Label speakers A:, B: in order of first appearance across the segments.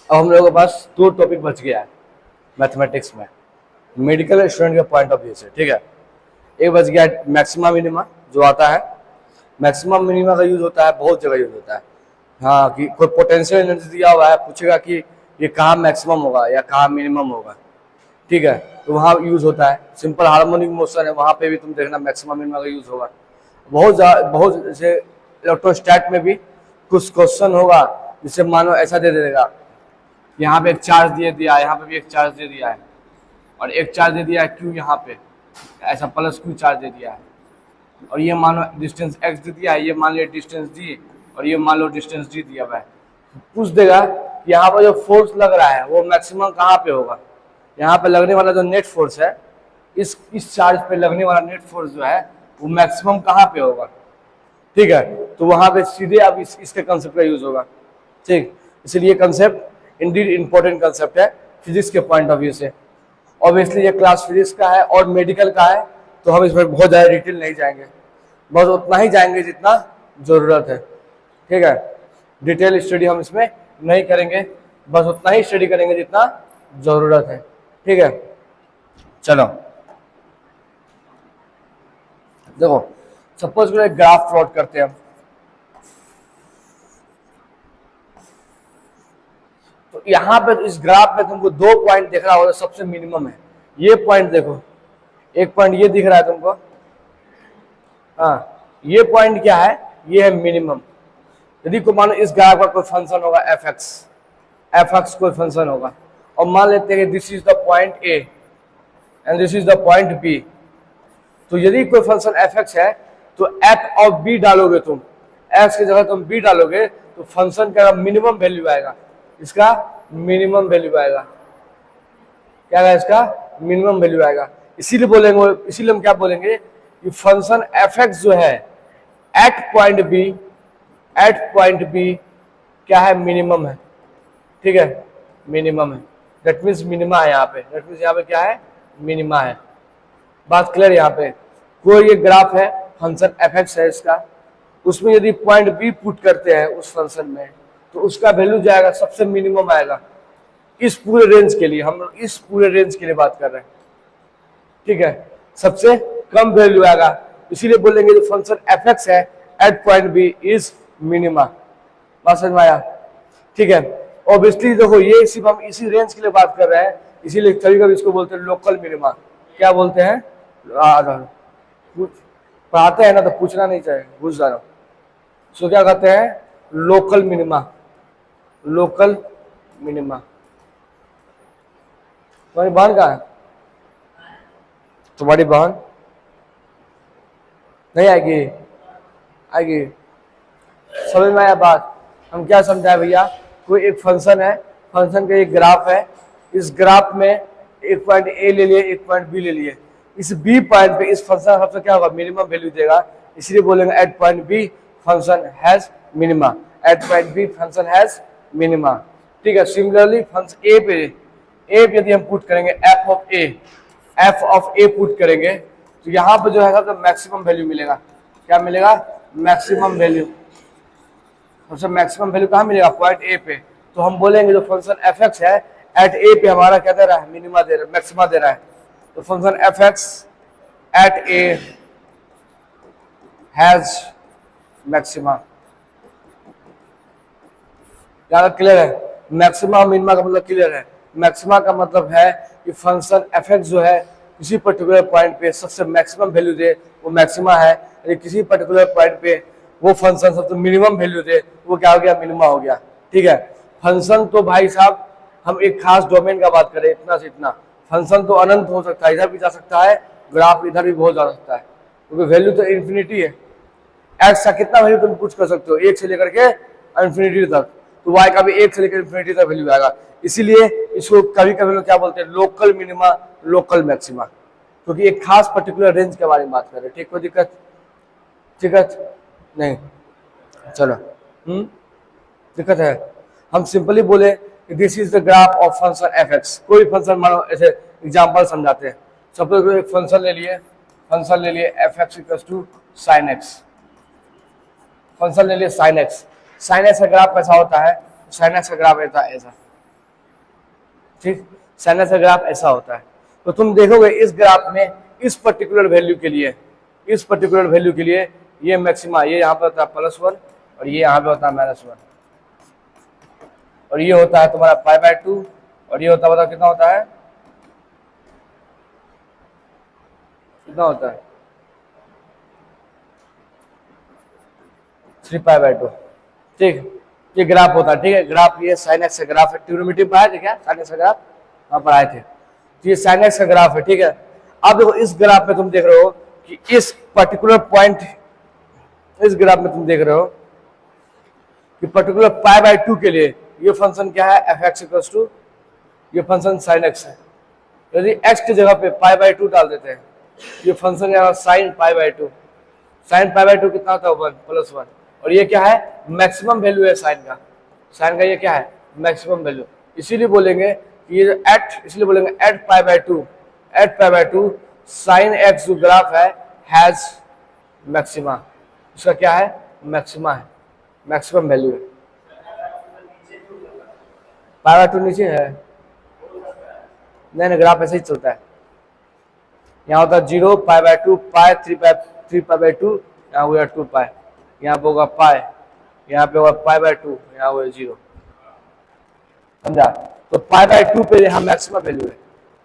A: अब हम लोगों के पास 2 टॉपिक बच गया है मैथमेटिक्स में, मेडिकल स्टूडेंट के पॉइंट ऑफ व्यू से, ठीक है। एक बच गया मैक्सिमा मिनिमा जो आता है। मैक्सिमम मिनिमा का यूज होता है, बहुत जगह यूज होता है। हाँ, कि कोई पोटेंशियल एनर्जी दिया हुआ है, पूछेगा कि ये कहाँ मैक्सिमम होगा या कहाँ मिनिमम होगा, ठीक है, तो वहाँ यूज होता है। सिंपल हार्मोनिक मोशन है, वहाँ पे भी तुम देखना मैक्सिमम मिनिमा का यूज होगा। बहुत जैसे इलेक्ट्रोस्टैट में भी कुछ क्वेश्चन होगा जिससे मानो ऐसा दे देगा, यहाँ पे एक चार्ज दे दिया है, यहाँ पे भी एक चार्ज दे दिया है, और एक चार्ज दे दिया है क्यू, यहाँ पे ऐसा प्लस क्यू चार्ज दे दिया है, और ये मान लो डिस्टेंस एक्स दे दिया है, ये मान लो डिस्टेंस डी, और ये मान लो डिस्टेंस डी दिया हुआ है। पूछ देगा कि यहाँ पर जो फोर्स लग रहा है वो मैक्सिमम कहाँ पे होगा। यहाँ पे लगने वाला जो नेट फोर्स है, इस चार्ज पे लगने वाला नेट फोर्स जो है वो मैक्सिमम कहाँ पे होगा, ठीक है। तो वहाँ पे सीधे अब इसके कंसेप्ट का यूज होगा, ठीक। इसलिए कंसेप्ट इंडीड इंपॉर्टेंट कंसेप्ट है फिजिक्स के पॉइंट ऑफ व्यू से। ऑब्वियसली ये क्लास फिजिक्स का है और मेडिकल का है, तो हम इसमें बहुत ज़्यादा डिटेल नहीं जाएंगे, बस उतना ही जाएंगे जितना ज़रूरत है, ठीक है। डिटेल स्टडी हम इसमें नहीं करेंगे, बस उतना ही स्टडी करेंगे जितना ज़रूरत है, ठीक है। चलो देखो, सपोज एक ग्राफ प्लॉट करते हैं हम। तो यहाँ पे इस ग्राफ में तुमको 2 पॉइंट दिख रहा होगा, सबसे मिनिमम है ये पॉइंट। देखो एक पॉइंट ये दिख रहा है तुमको, हाँ, ये पॉइंट क्या है, ये है मिनिमम। यदि को मानो इस ग्राफ का कोई फंक्शन होगा एफ एक्स कोई फंक्शन होगा, और मान लेते हैं this is the point A and this is the point B. तो यदि कोई फंक्शन एफ एक्स है तो एफ ऑफ बी डालोगे तुम, एक्स की जगह तुम बी डालोगे, तो फंक्शन का मिनिमम वैल्यू आएगा, इसका मिनिमम वैल्यू आएगा। क्या आएगा, इसका मिनिमम वैल्यू आएगा। इसीलिए बोलेंगे, इसीलिए हम क्या बोलेंगे कि फंक्शन एफ एक्स जो है एट पॉइंट बी क्या है, मिनिमम है, ठीक है, मिनिमम है। दैट मीन्स मिनिमा है यहाँ पे, दैट मीन्स यहाँ पे क्या है, मिनिमा है। बात क्लियर। यहाँ पे कोई ये ग्राफ है, फंक्शन एफ एक्स है इसका, उसमें यदि पॉइंट बी पुट करते हैं उस फंक्शन में, तो उसका वैल्यू जाएगा, सबसे मिनिमम आएगा इस पूरे रेंज के लिए। हम लोग इस पूरे रेंज के लिए बात कर रहे हैं, ठीक है, सबसे कम वैल्यू आएगा। इसीलिए बोलेंगे जो फंक्शन एफ एक्स है at point B is minima. बात समझ में आया, ठीक है। ऑब्वियसली देखो ये सिर्फ हम इसी रेंज के लिए बात कर रहे हैं, इसीलिए कभी कभी इसको बोलते हैं लोकल मिनिमा। क्या बोलते हैं, पढ़ाते हैं ना तो पूछना नहीं चाहिए, घुस जा रहा हूँ। सो क्या कहते हैं, लोकल मिनिमा, लोकल मिनिमा। तुम्हारी बहन कहाँ है, तुम्हारी बहन नहीं आएगी, आएगी। समझ में आया बात। हम क्या समझाए भैया, कोई एक फंक्शन है, फंक्शन का एक ग्राफ है, इस ग्राफ में एक पॉइंट ए ले लिए, एक पॉइंट बी ले लिए, इस बी पॉइंट पे इस फंक्शन सबसे क्या होगा, मिनिमम वैल्यू देगा। इसलिए बोलेंगे at point B function has minima, at point B function has minima, ठीक है। सिमिलरली फंक्शन ए पे यदि हम पुट करेंगे एफ ऑफ ए पुट करेंगे, तो यहाँ पे जो है तो मैक्सिमम वैल्यू मिलेगा। क्या मिलेगा, मैक्सिमम वैल्यू। सबसे मैक्सिमम वैल्यू कहाँ मिलेगा, पॉइंट ए पे। तो हम बोलेंगे जो फंक्शन एफ एक्स है एट ए पे हमारा क्या दे रहा है, मिनिमा दे रहा है, मैक्सिमा दे रहा है। तो function F X at A has maxima. क्या क्लियर है, मैक्सिमा मिनिमा का मतलब क्लियर है। मैक्सिमा का मतलब है कि फंक्शन एफ एक्स जो है किसी पर्टिकुलर पॉइंट पे सबसे मैक्सिमम वैल्यू दे, वो मैक्सिमा है। यदि किसी पर्टिकुलर पॉइंट पे वो फंक्शन सबसे मिनिमम वैल्यू दे, वो क्या हो गया, मिनिमा हो गया, ठीक है। फंक्शन तो भाई साहब हम एक खास डोमेन का बात करें, इतना से इतना फंक्शन तो अनंत हो सकता है, इधर भी जा सकता है, ग्राफ इधर भी बहुत जा सकता है, क्योंकि वैल्यू तो इन्फिनिटी है। एक्स का कितना वैल्यू तुम पूछ कर सकते हो, 1 से लेकर के इन्फिनिटी तक, तो वाई का भी 1 से लेकर इन्फिनिटी तक वैल्यू आएगा। इसीलिए इसको कभी कभी लोग क्या बोलते हैं, लोकल मिनिमा, लोकल मैक्सिमा, क्योंकि एक खास पर्टिकुलर रेंज के बारे में बात कर रहे हैं, ठीक। कोई दिक्कत नहीं, चलो दिक्कत है। हम सिंपली बोले कि this is the graph of function F x. कोई फंक्शन मानो, ऐसे एग्जांपल समझाते हैं। सपोज एक फंक्शन ले लिए F X equals to sine X, function ले लिए साइन एक्स। साइन एक्स का ग्राफ कैसा होता है, साइन एक्स का ग्राफ ऐसा, ठीक, sin x का ग्राफ ऐसा होता है। तो तुम देखोगे इस ग्राफ में इस पर्टिकुलर वैल्यू के लिए, इस पर्टिकुलर वैल्यू के लिए ये मैक्सिमा, ये यहाँ पे होता है +1 और ये यहाँ पे होता है -1, और ये होता है तुम्हारा π/2 और ये होता है, बताओ कितना होता है, कितना होता है 3π/2। ठीक, ये ग्राफ होता है। ठीक है, ग्राफ ये sin x का ग्राफ है, ट्रिग्नोमेट्री में आए थे क्या sin x का ग्राफ, वहां पर आए थे। तो ये sin x का ग्राफ है। ठीक है, अब देखो इस ग्राफ में तुम देख रहे हो कि इस पर्टिकुलर पॉइंट, इस ग्राफ में तुम देख रहे हो कि पर्टिकुलर π/2 के लिए ये फंक्शन क्या है, f(x) = ये फंक्शन sin x है। यदि x की जगह पे π/2 डाल देते हैं, ये फंक्शन यहाँ sin π/2, sin π/2 कितना होता है 1 + 1, और ये क्या है, मैक्सिमम वैल्यू है साइन का, साइन का ये क्या है, मैक्सिमम वैल्यू। इसीलिए बोलेंगे कि ये एट, इसलिए बोलेंगे एट π/2 साइन x जो ग्राफ है हैज मैक्सिमा, इसका क्या है, मैक्सिमा है, मैक्सिमम वैल्यू है। π/2 नीचे है, नहीं ग्राफ ऐसे ही चलता है, यहाँ होता है 0 π/2 3π/2, यहाँ हुआ 2π, यहाँ पे होगा पाई, यहाँ पे होगा π/2, यहाँ हुआ 0, समझा। तो π/2 पे यहाँ मैक्सिमम वैल्यू है,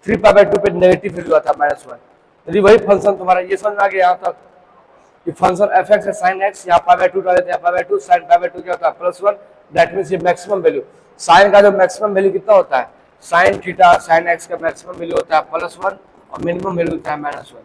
A: 3π/2 पे नेगेटिव वैल्यू आता है -1। यदि वही फंक्शन तुम्हारा, ये समझ आ गया यहाँ तक कि फंक्शन f(x) है sin x, यहाँ π/2 डाले थे, π/2 sin π/2 क्या होता है +1, दैट मींस ये मैक्सिमम वैल्यू। साइन का जो मैक्सिमम वैल्यू कितना होता है, sin थीटा sin x का मैक्सिमम वैल्यू होता है +1 और मिनिमम वैल्यू होता है -1।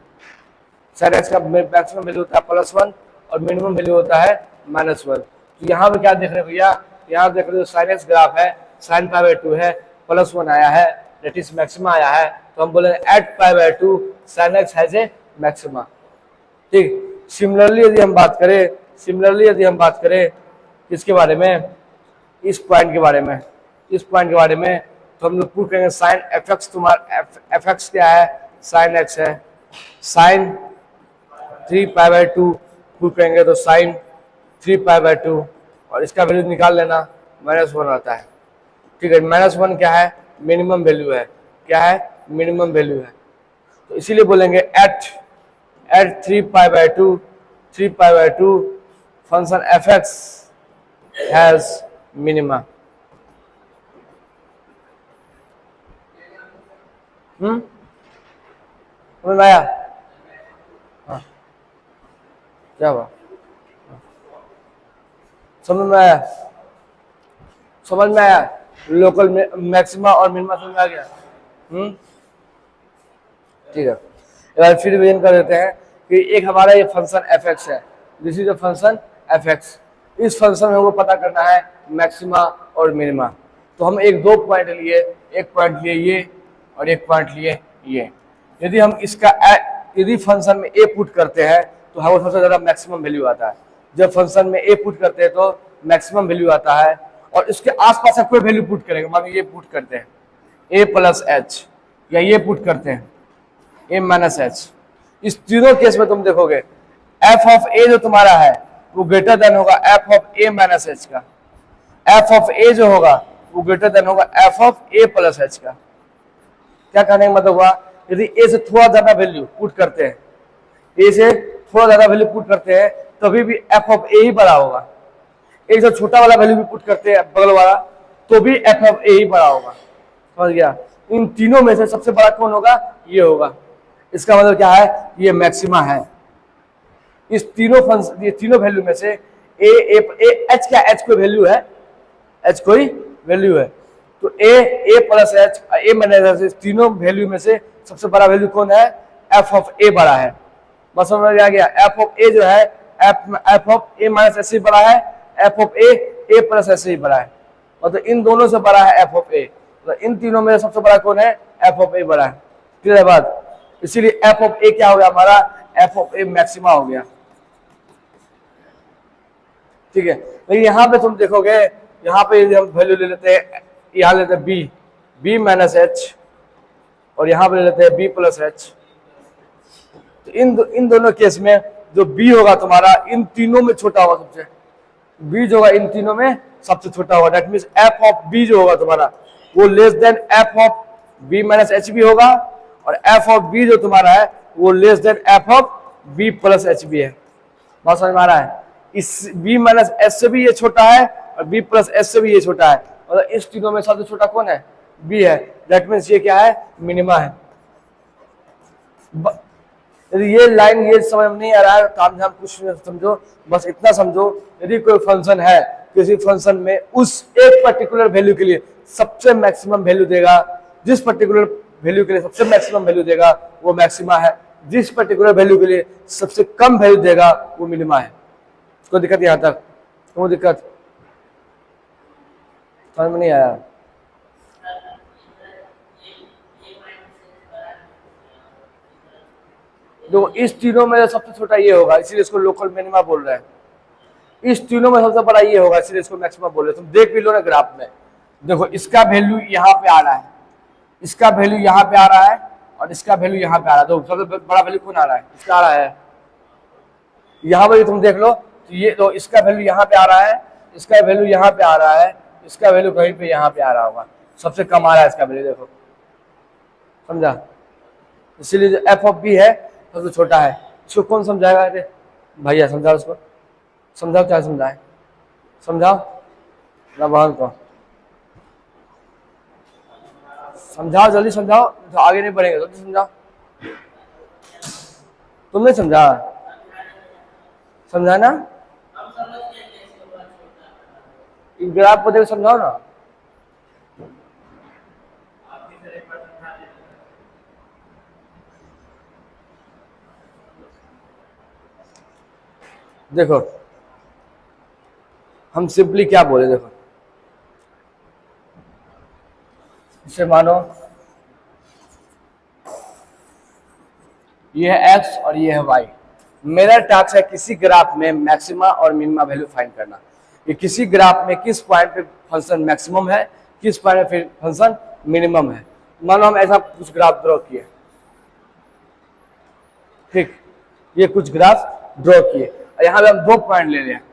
A: sin x का मैक्सिमम वैल्यू होता है +1 और मिनिमम वैल्यू होता है -1। तो यहाँ पे क्या देख रहे हो भैया, यहाँ देख रहे हो sin x ग्राफ है, sin π/2 है, +1 आया है, दैट इज मैक्सिमा आया है, तो हम बोले at π/2 sin x has a maxima. ठीक, सिमिलरली यदि हम बात करें किसके बारे में, इस पॉइंट के बारे में, तो हम लोग प्रूव करेंगे sin f(x) तुम्हारा f(x) क्या है, sin x है, sin 3π/2 प्रूव करेंगे तो sin 3π/2 और इसका वैल्यू निकाल लेना, -1 आता है। ठीक है, -1 क्या है, मिनिमम वैल्यू है, क्या है, मिनिमम वैल्यू है। तो इसीलिए बोलेंगे eight 3π/2 function f(x) has minima. समझ में आया, हाँ क्या हुआ, समझ में आया, लोकल मैक्सिमा और मिनिमा समझ में आ गया। ठीक है, एक बार फिर रिवीजन कर देते हैं कि एक हमारा ये फंक्शन f(x) है, this is the function f(x). इस फंक्शन में हमको पता करना है मैक्सिमा और मिनिमा। तो हम दो पॉइंट लिए, एक पॉइंट लिए ये और एक पॉइंट लिए ये। यदि हम इसका यदि फंक्शन में a पुट करते हैं तो हमें सबसे ज्यादा मैक्सिमम वैल्यू आता है। जब फंक्शन में a पुट करते हैं तो मैक्सिमम वैल्यू आता है, और इसके आसपास का कोई वैल्यू पुट करेंगे, मान लो ये पुट करते हैं a + h, या ये पुट करते हैं a - h। इस तीनों केस में तुम देखोगे f(a) जो तुम्हारा है वो ग्रेटर देन होगा f(a - h) का, f(a) जो होगा वो ग्रेटर देन होगा f(a + h) का। क्या कहने का मतलब हुआ, यदि a से थोड़ा ज्यादा वैल्यू पुट करते हैं, a से थोड़ा ज्यादा वैल्यू पुट करते हैं तभी भी f(a) ही बड़ा होगा। एक जो छोटा वाला वैल्यू भी पुट करते हैं बगल वाला तो भी f(a) ही बड़ा होगा। समझ गया, इन तीनों में से सबसे बड़ा कौन होगा, ये होगा। इसका मतलब क्या है, ये मैक्सिमा है। इस तीनों फंक्शन, ये तीनों वैल्यू में से h क्या, h कोई वैल्यू है, h कोई वैल्यू है, तो a + h a - h तीनों वैल्यू में से सबसे बड़ा वैल्यू कौन है, f(a) बड़ा है। बस समझ में आ गया, f(a) जो है f(a - h) से बड़ा है, f(a) a + h से ही बड़ा है, मतलब इन दोनों से बड़ा है f(a), तो इन तीनों में सबसे बड़ा कौन है, f(a) बड़ा है। क्लियर है बात, इसीलिए f(a) क्या हो गया हमारा, f(a) मैक्सिमा हो गया। ठीक है, लेकिन यहाँ पे तुम देखोगे, यहाँ पे यदि हम वैल्यू ले लेते हैं, यहाँ लेते हैं b - h और यहाँ पे ले लेते हैं b + h, तो इन दोनों केस में जो b होगा तुम्हारा इन तीनों में छोटा होगा, सबसे b जो होगा इन तीनों में सबसे छोटा होगा। दैट मींस f(b) जो होगा तुम्हारा वो less than F of B minus H B होगा, और एफ ऑफ बी जो तुम्हारा है वो less than F of B plus H B है। बात समझ में आ रहा है? इस बी माइनस एच से भी ये छोटा है और बी प्लस एच से भी ये छोटा है, और इस तीनों में सबसे छोटा कौन है? बी है। दैट मीन्स ये क्या है? मिनिमा है। यदि ये लाइन ये समझ में नहीं आ रहा है, काम झाम कुछ समझो, बस इतना समझो, यदि कोई फंक्शन है, किसी फंक्शन में उस एक पर्टिकुलर वैल्यू के लिए सबसे मैक्सिमम वैल्यू देगा, जिस पर्टिकुलर वैल्यू के लिए सबसे मैक्सिमम वैल्यू देगा वो मैक्सिमा है, जिस पर्टिकुलर वैल्यू के लिए सबसे कम वैल्यू देगा वो मिनिमा है। कोई दिक्कत यहां तक? कोई दिक्कत समझ में नहीं आया? देखो इस तीनों में सबसे छोटा ये होगा, इसीलिए इसको लोकल मिनिमा बोल रहे हैं। इस तीनों में सबसे बड़ा ये होगा, इसीलिए इसको मैक्सिमा बोल रहे हैं। तुम देख भी लो ना ग्राफ में, देखो इसका वैल्यू यहाँ पे आ रहा है, इसका वैल्यू यहाँ पे आ रहा है, और इसका वैल्यू यहाँ पे आ रहा है। तो सबसे बड़ा वैल्यू कौन आ रहा है? इसका आ रहा है। यहाँ पर तुम देख लो तो ये तो इसका वैल्यू यहाँ पे आ रहा है, इसका वैल्यू यहाँ पे आ रहा है, इसका वैल्यू कहीं पे यहाँ पे आ रहा होगा, सबसे कम आ रहा है इसका वैल्यू। देखो समझा? इसीलिए जो एफ ऑफ बी है सबसे छोटा है। इसको कौन समझाएगा? अरे भैया समझाओ उसको, समझाओ क्या समझाए, समझाओ ना बहन को समझाओ, जल्दी समझाओ, तो आगे नहीं बढ़ेंगे। जल्दी समझाओ। तुमने समझा? समझा ना? ग्राफ को देख समझाओ ना। देखो हम सिंपली क्या बोले, देखो इसे मानो ये है x और ये है y। मेरा टास्क है किसी ग्राफ में मैक्सिमा और मिनिमा वैल्यू फाइंड करना। ये किसी ग्राफ में किस पॉइंट पे फंक्शन मैक्सिमम है, किस पॉइंट पे फंक्शन मिनिमम है। मानो हम ऐसा कुछ ग्राफ ड्रॉ किए, ठीक, ये कुछ ग्राफ ड्रॉ किए, यहाँ पे हम 2 पॉइंट ले रहे हैं।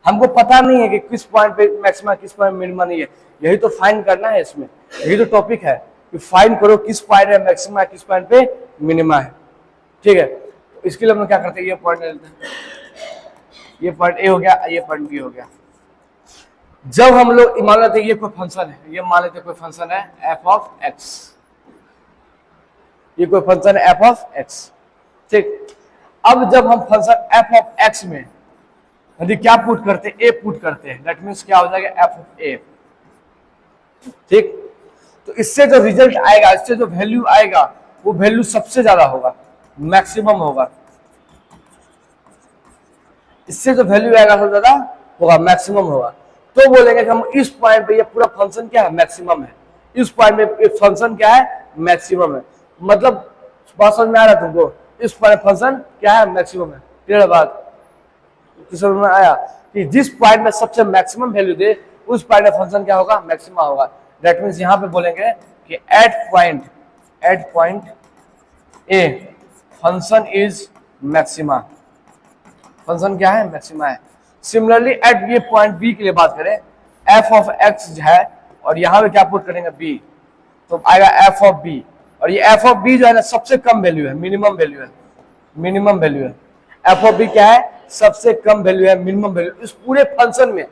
A: हमको पता नहीं है कि किस पॉइंट पे मैक्सिमा किस पॉइंट मिनिमा नहीं है, यही तो फाइंड करना है। इसमें यही तो टॉपिक है कि फाइंड करो किस पॉइंट पे मैक्सिमा किस पॉइंट पे मिनिमा है। ठीक है, तो इसके लिए हम क्या करते हैं, ये पॉइंट ले लेते हैं, ये पॉइंट ए हो गया, ये पॉइंट बी हो गया। जब हम लोग मान लेते हैं ये कोई फंक्शन है, ये मान लेते हैं कोई फंक्शन है एफ ऑफ एक्स, ये कोई फंक्शन है एफ ऑफ एक्स, ठीक। अब जब हम फंक्शन एफ ऑफ एक्स में यदि क्या पुट करते हैं, ए पुट करते हैं, दैट मीन्स क्या हो जाएगा एफ ऑफ ए, ठीक। तो इससे जो रिजल्ट आएगा, इससे जो वैल्यू आएगा वो वैल्यू सबसे ज्यादा होगा, मैक्सिमम होगा। इससे जो वैल्यू आएगा सबसे ज्यादा होगा, मैक्सिमम होगा। तो बोलेंगे कि हम इस पॉइंट पे ये पूरा फंक्शन क्या है, मैक्सिमम है। इस पॉइंट पे ये फंक्शन क्या है, मैक्सिमम है। मतलब बात समझ में आ रहा है तुमको, इस पॉइंट फंक्शन क्या है, मैक्सिमम है। क्लियर बात? समझ में आया कि जिस पॉइंट में सबसे मैक्सिमम वैल्यू दे उस पॉइंट में फंक्शन क्या होगा, मैक्सिमा होगा। दैट मीन्स यहां पे बोलेंगे कि at point A function is maxima, function क्या है, मैक्सिमा है। सिमिलरली एट ये पॉइंट बी के लिए बात करें, एफ ऑफ एक्स है और यहां पे क्या पुट करेंगे बी, तो आएगा एफ ऑफ बी। और ये एफ ऑफ बी जो है ना सबसे कम वैल्यू है, मिनिमम वैल्यू है, मिनिमम वैल्यू है। एफ ऑफ बी क्या है, सबसे कम वैल्यू है, मिनिमम वैल्यू इस पूरे फंक्शन में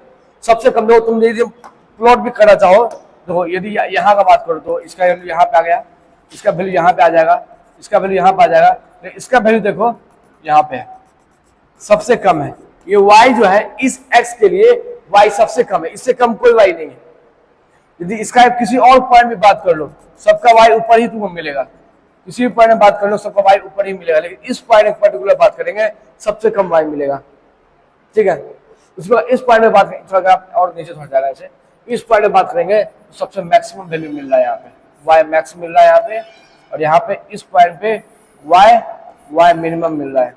A: सबसे कम। देखो तुम यदि प्लॉट भी करना चाहो, देखो यदि यहाँ का बात करो तो इसका वैल्यू यहाँ पे आ गया, इसका वैल्यू यहाँ पे आ जाएगा, इसका वैल्यू यहाँ पे आ जाएगा, लेकिन इसका वैल्यू देखो यहाँ पे है, सबसे कम है। ये y जो है इस x के लिए y सबसे कम है, इससे कम कोई y नहीं है। यदि इसका किसी और पॉइंट में बात कर लो, सबका y ऊपर ही तुमको मिलेगा। किसी भी पॉइंट में बात कर लो सबका y ऊपर ही मिलेगा, लेकिन इस पॉइंट में पर्टिकुलर बात करेंगे सबसे कम y मिलेगा। ठीक है, उसके बाद इस पॉइंट में बात करेंगे, थोड़ा और नीचे थोड़ा जाएगा ऐसे, इस पॉइंट में बात करेंगे तो सबसे मैक्सिमम वैल्यू मिल रहा है यहाँ पे, y मैक्स मिल रहा है यहाँ पे, और यहाँ पे इस पॉइंट पे y मिनिमम मिल रहा है।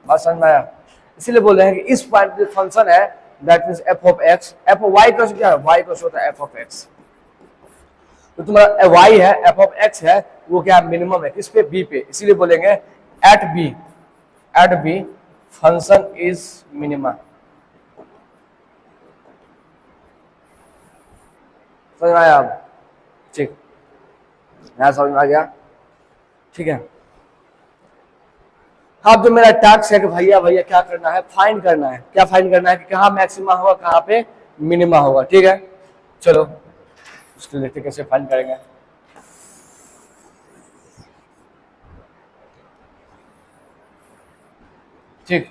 A: बात समझ में आया? इसीलिए बोल रहे हैं कि इस पॉइंट पे फंक्शन है that means f of x, f of y का क्या है, y का होता है f ऑफ x। तो तुम्हारा y है, f ऑफ x है, वो क्या मिनिमम है, किस पे, b पे। इसीलिए बोलेंगे at b function is minimum. समझ में आया? अब ठीक, यहाँ समझ में आ गया? ठीक है। अब जो मेरा टास्क है कि भैया भैया क्या करना है, फाइंड करना है। क्या फाइंड करना है कि कहाँ मैक्सिमा होगा, कहाँ पे मिनिमा होगा। ठीक है, चलो उसके लिए कैसे फाइंड करेंगे। ठीक,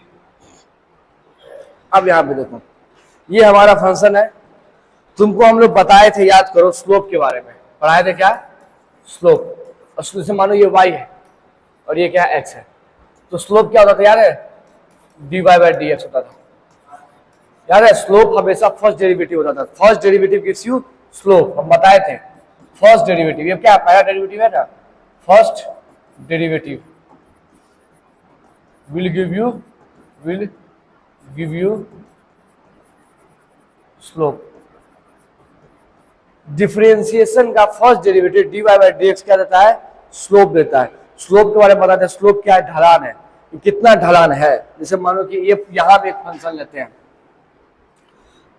A: अब यहाँ पे देखो, ये हमारा फंक्शन है। तुमको हम लोग बताए थे, याद करो, स्लोप के बारे में पढ़ाए थे। क्या? स्लोप। और जैसे मानो ये y है और ये क्या x है, तो स्लोप क्या होता था याद है? dy/dx होता था। याद है? स्लोप हमेशा फर्स्ट डेरिवेटिव होता था। First derivative gives you slope, हम बताए थे। फर्स्ट डेरिवेटिव, ये क्या पहला डेरिवेटिव है ना, first derivative will give you slope. Differentiation का फर्स्ट डेरिवेटिव dy/dx क्या देता है? स्लोप देता है। स्लोप के बारे में बताते हैं। स्लोप क्या है? ढलान है, कितना ढलान है। जैसे मानो कि ये यहाँ पे एक फंक्शन लेते हैं,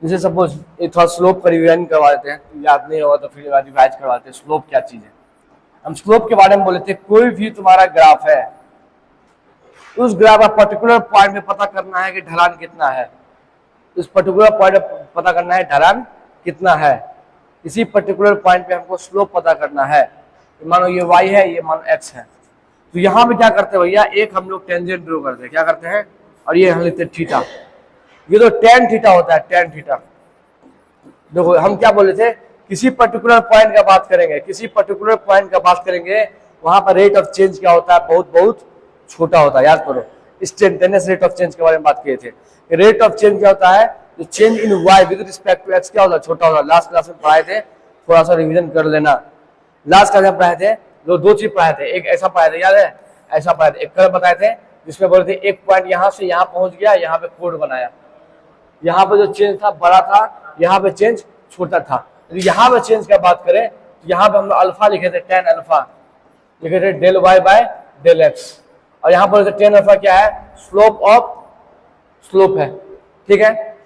A: जैसे सपोज ये थोड़ा स्लोप का रिवीजन करवा देते हैं, याद नहीं होगा तो फिर रिवाइज करवाते हैं। स्लोप क्या चीज है? हम स्लोप के बारे में बोले थे, कोई भी तुम्हारा ग्राफ है, उस ग्राफ का पर्टिकुलर पॉइंट में पता करना है कि ढलान कितना है। उस पर्टिकुलर पॉइंट में पता करना है ढलान कितना है। इसी पर्टिकुलर पॉइंट पे हमको स्लोप पता करना है। मानो ये y है, ये मानो x है, तो यहाँ पे क्या करते हैं भैया, एक हम लोग टेंजेंट ड्रॉ करते हैं। क्या करते हैं? और ये हम लिखते हैं थीटा। ये तो tan थीटा होता है, tan थीटा। देखो हम क्या बोले थे, किसी पर्टिकुलर पॉइंट का बात करेंगे, किसी पर्टिकुलर पॉइंट का बात करेंगे, वहां पर रेट ऑफ चेंज क्या होता है? बहुत बहुत छोटा होता है। याद करो, इंस्टेंटेनियस रेट ऑफ चेंज के बारे में बात किए थे। रेट ऑफ चेंज क्या होता है? जो change in y with respect to x क्या होता है? छोटा होता है। लास्ट क्लास में पढ़ाए थे, थोड़ा सा रिवीजन कर लेना। लास्ट क्लास में पढ़ाए थे, दो चीज पढ़ाए थे। एक ऐसा पढ़ाए थे, याद है? ऐसा पढ़ाए थे। एक कल बताए थे जिसमें बोले थे एक पॉइंट यहाँ से यहाँ पहुंच गया, यहाँ पे कोड बनाया, यहाँ पे जो चेंज था बड़ा था, यहाँ पे चेंज छोटा था। यहाँ पे चेंज का बात करें तो यहाँ पे हम अल्फा लिखे थे, tan अल्फा लिखे थे, del y by del x। और यहाँ पर tan अल्फा क्या है? स्लोप है। ठीक है,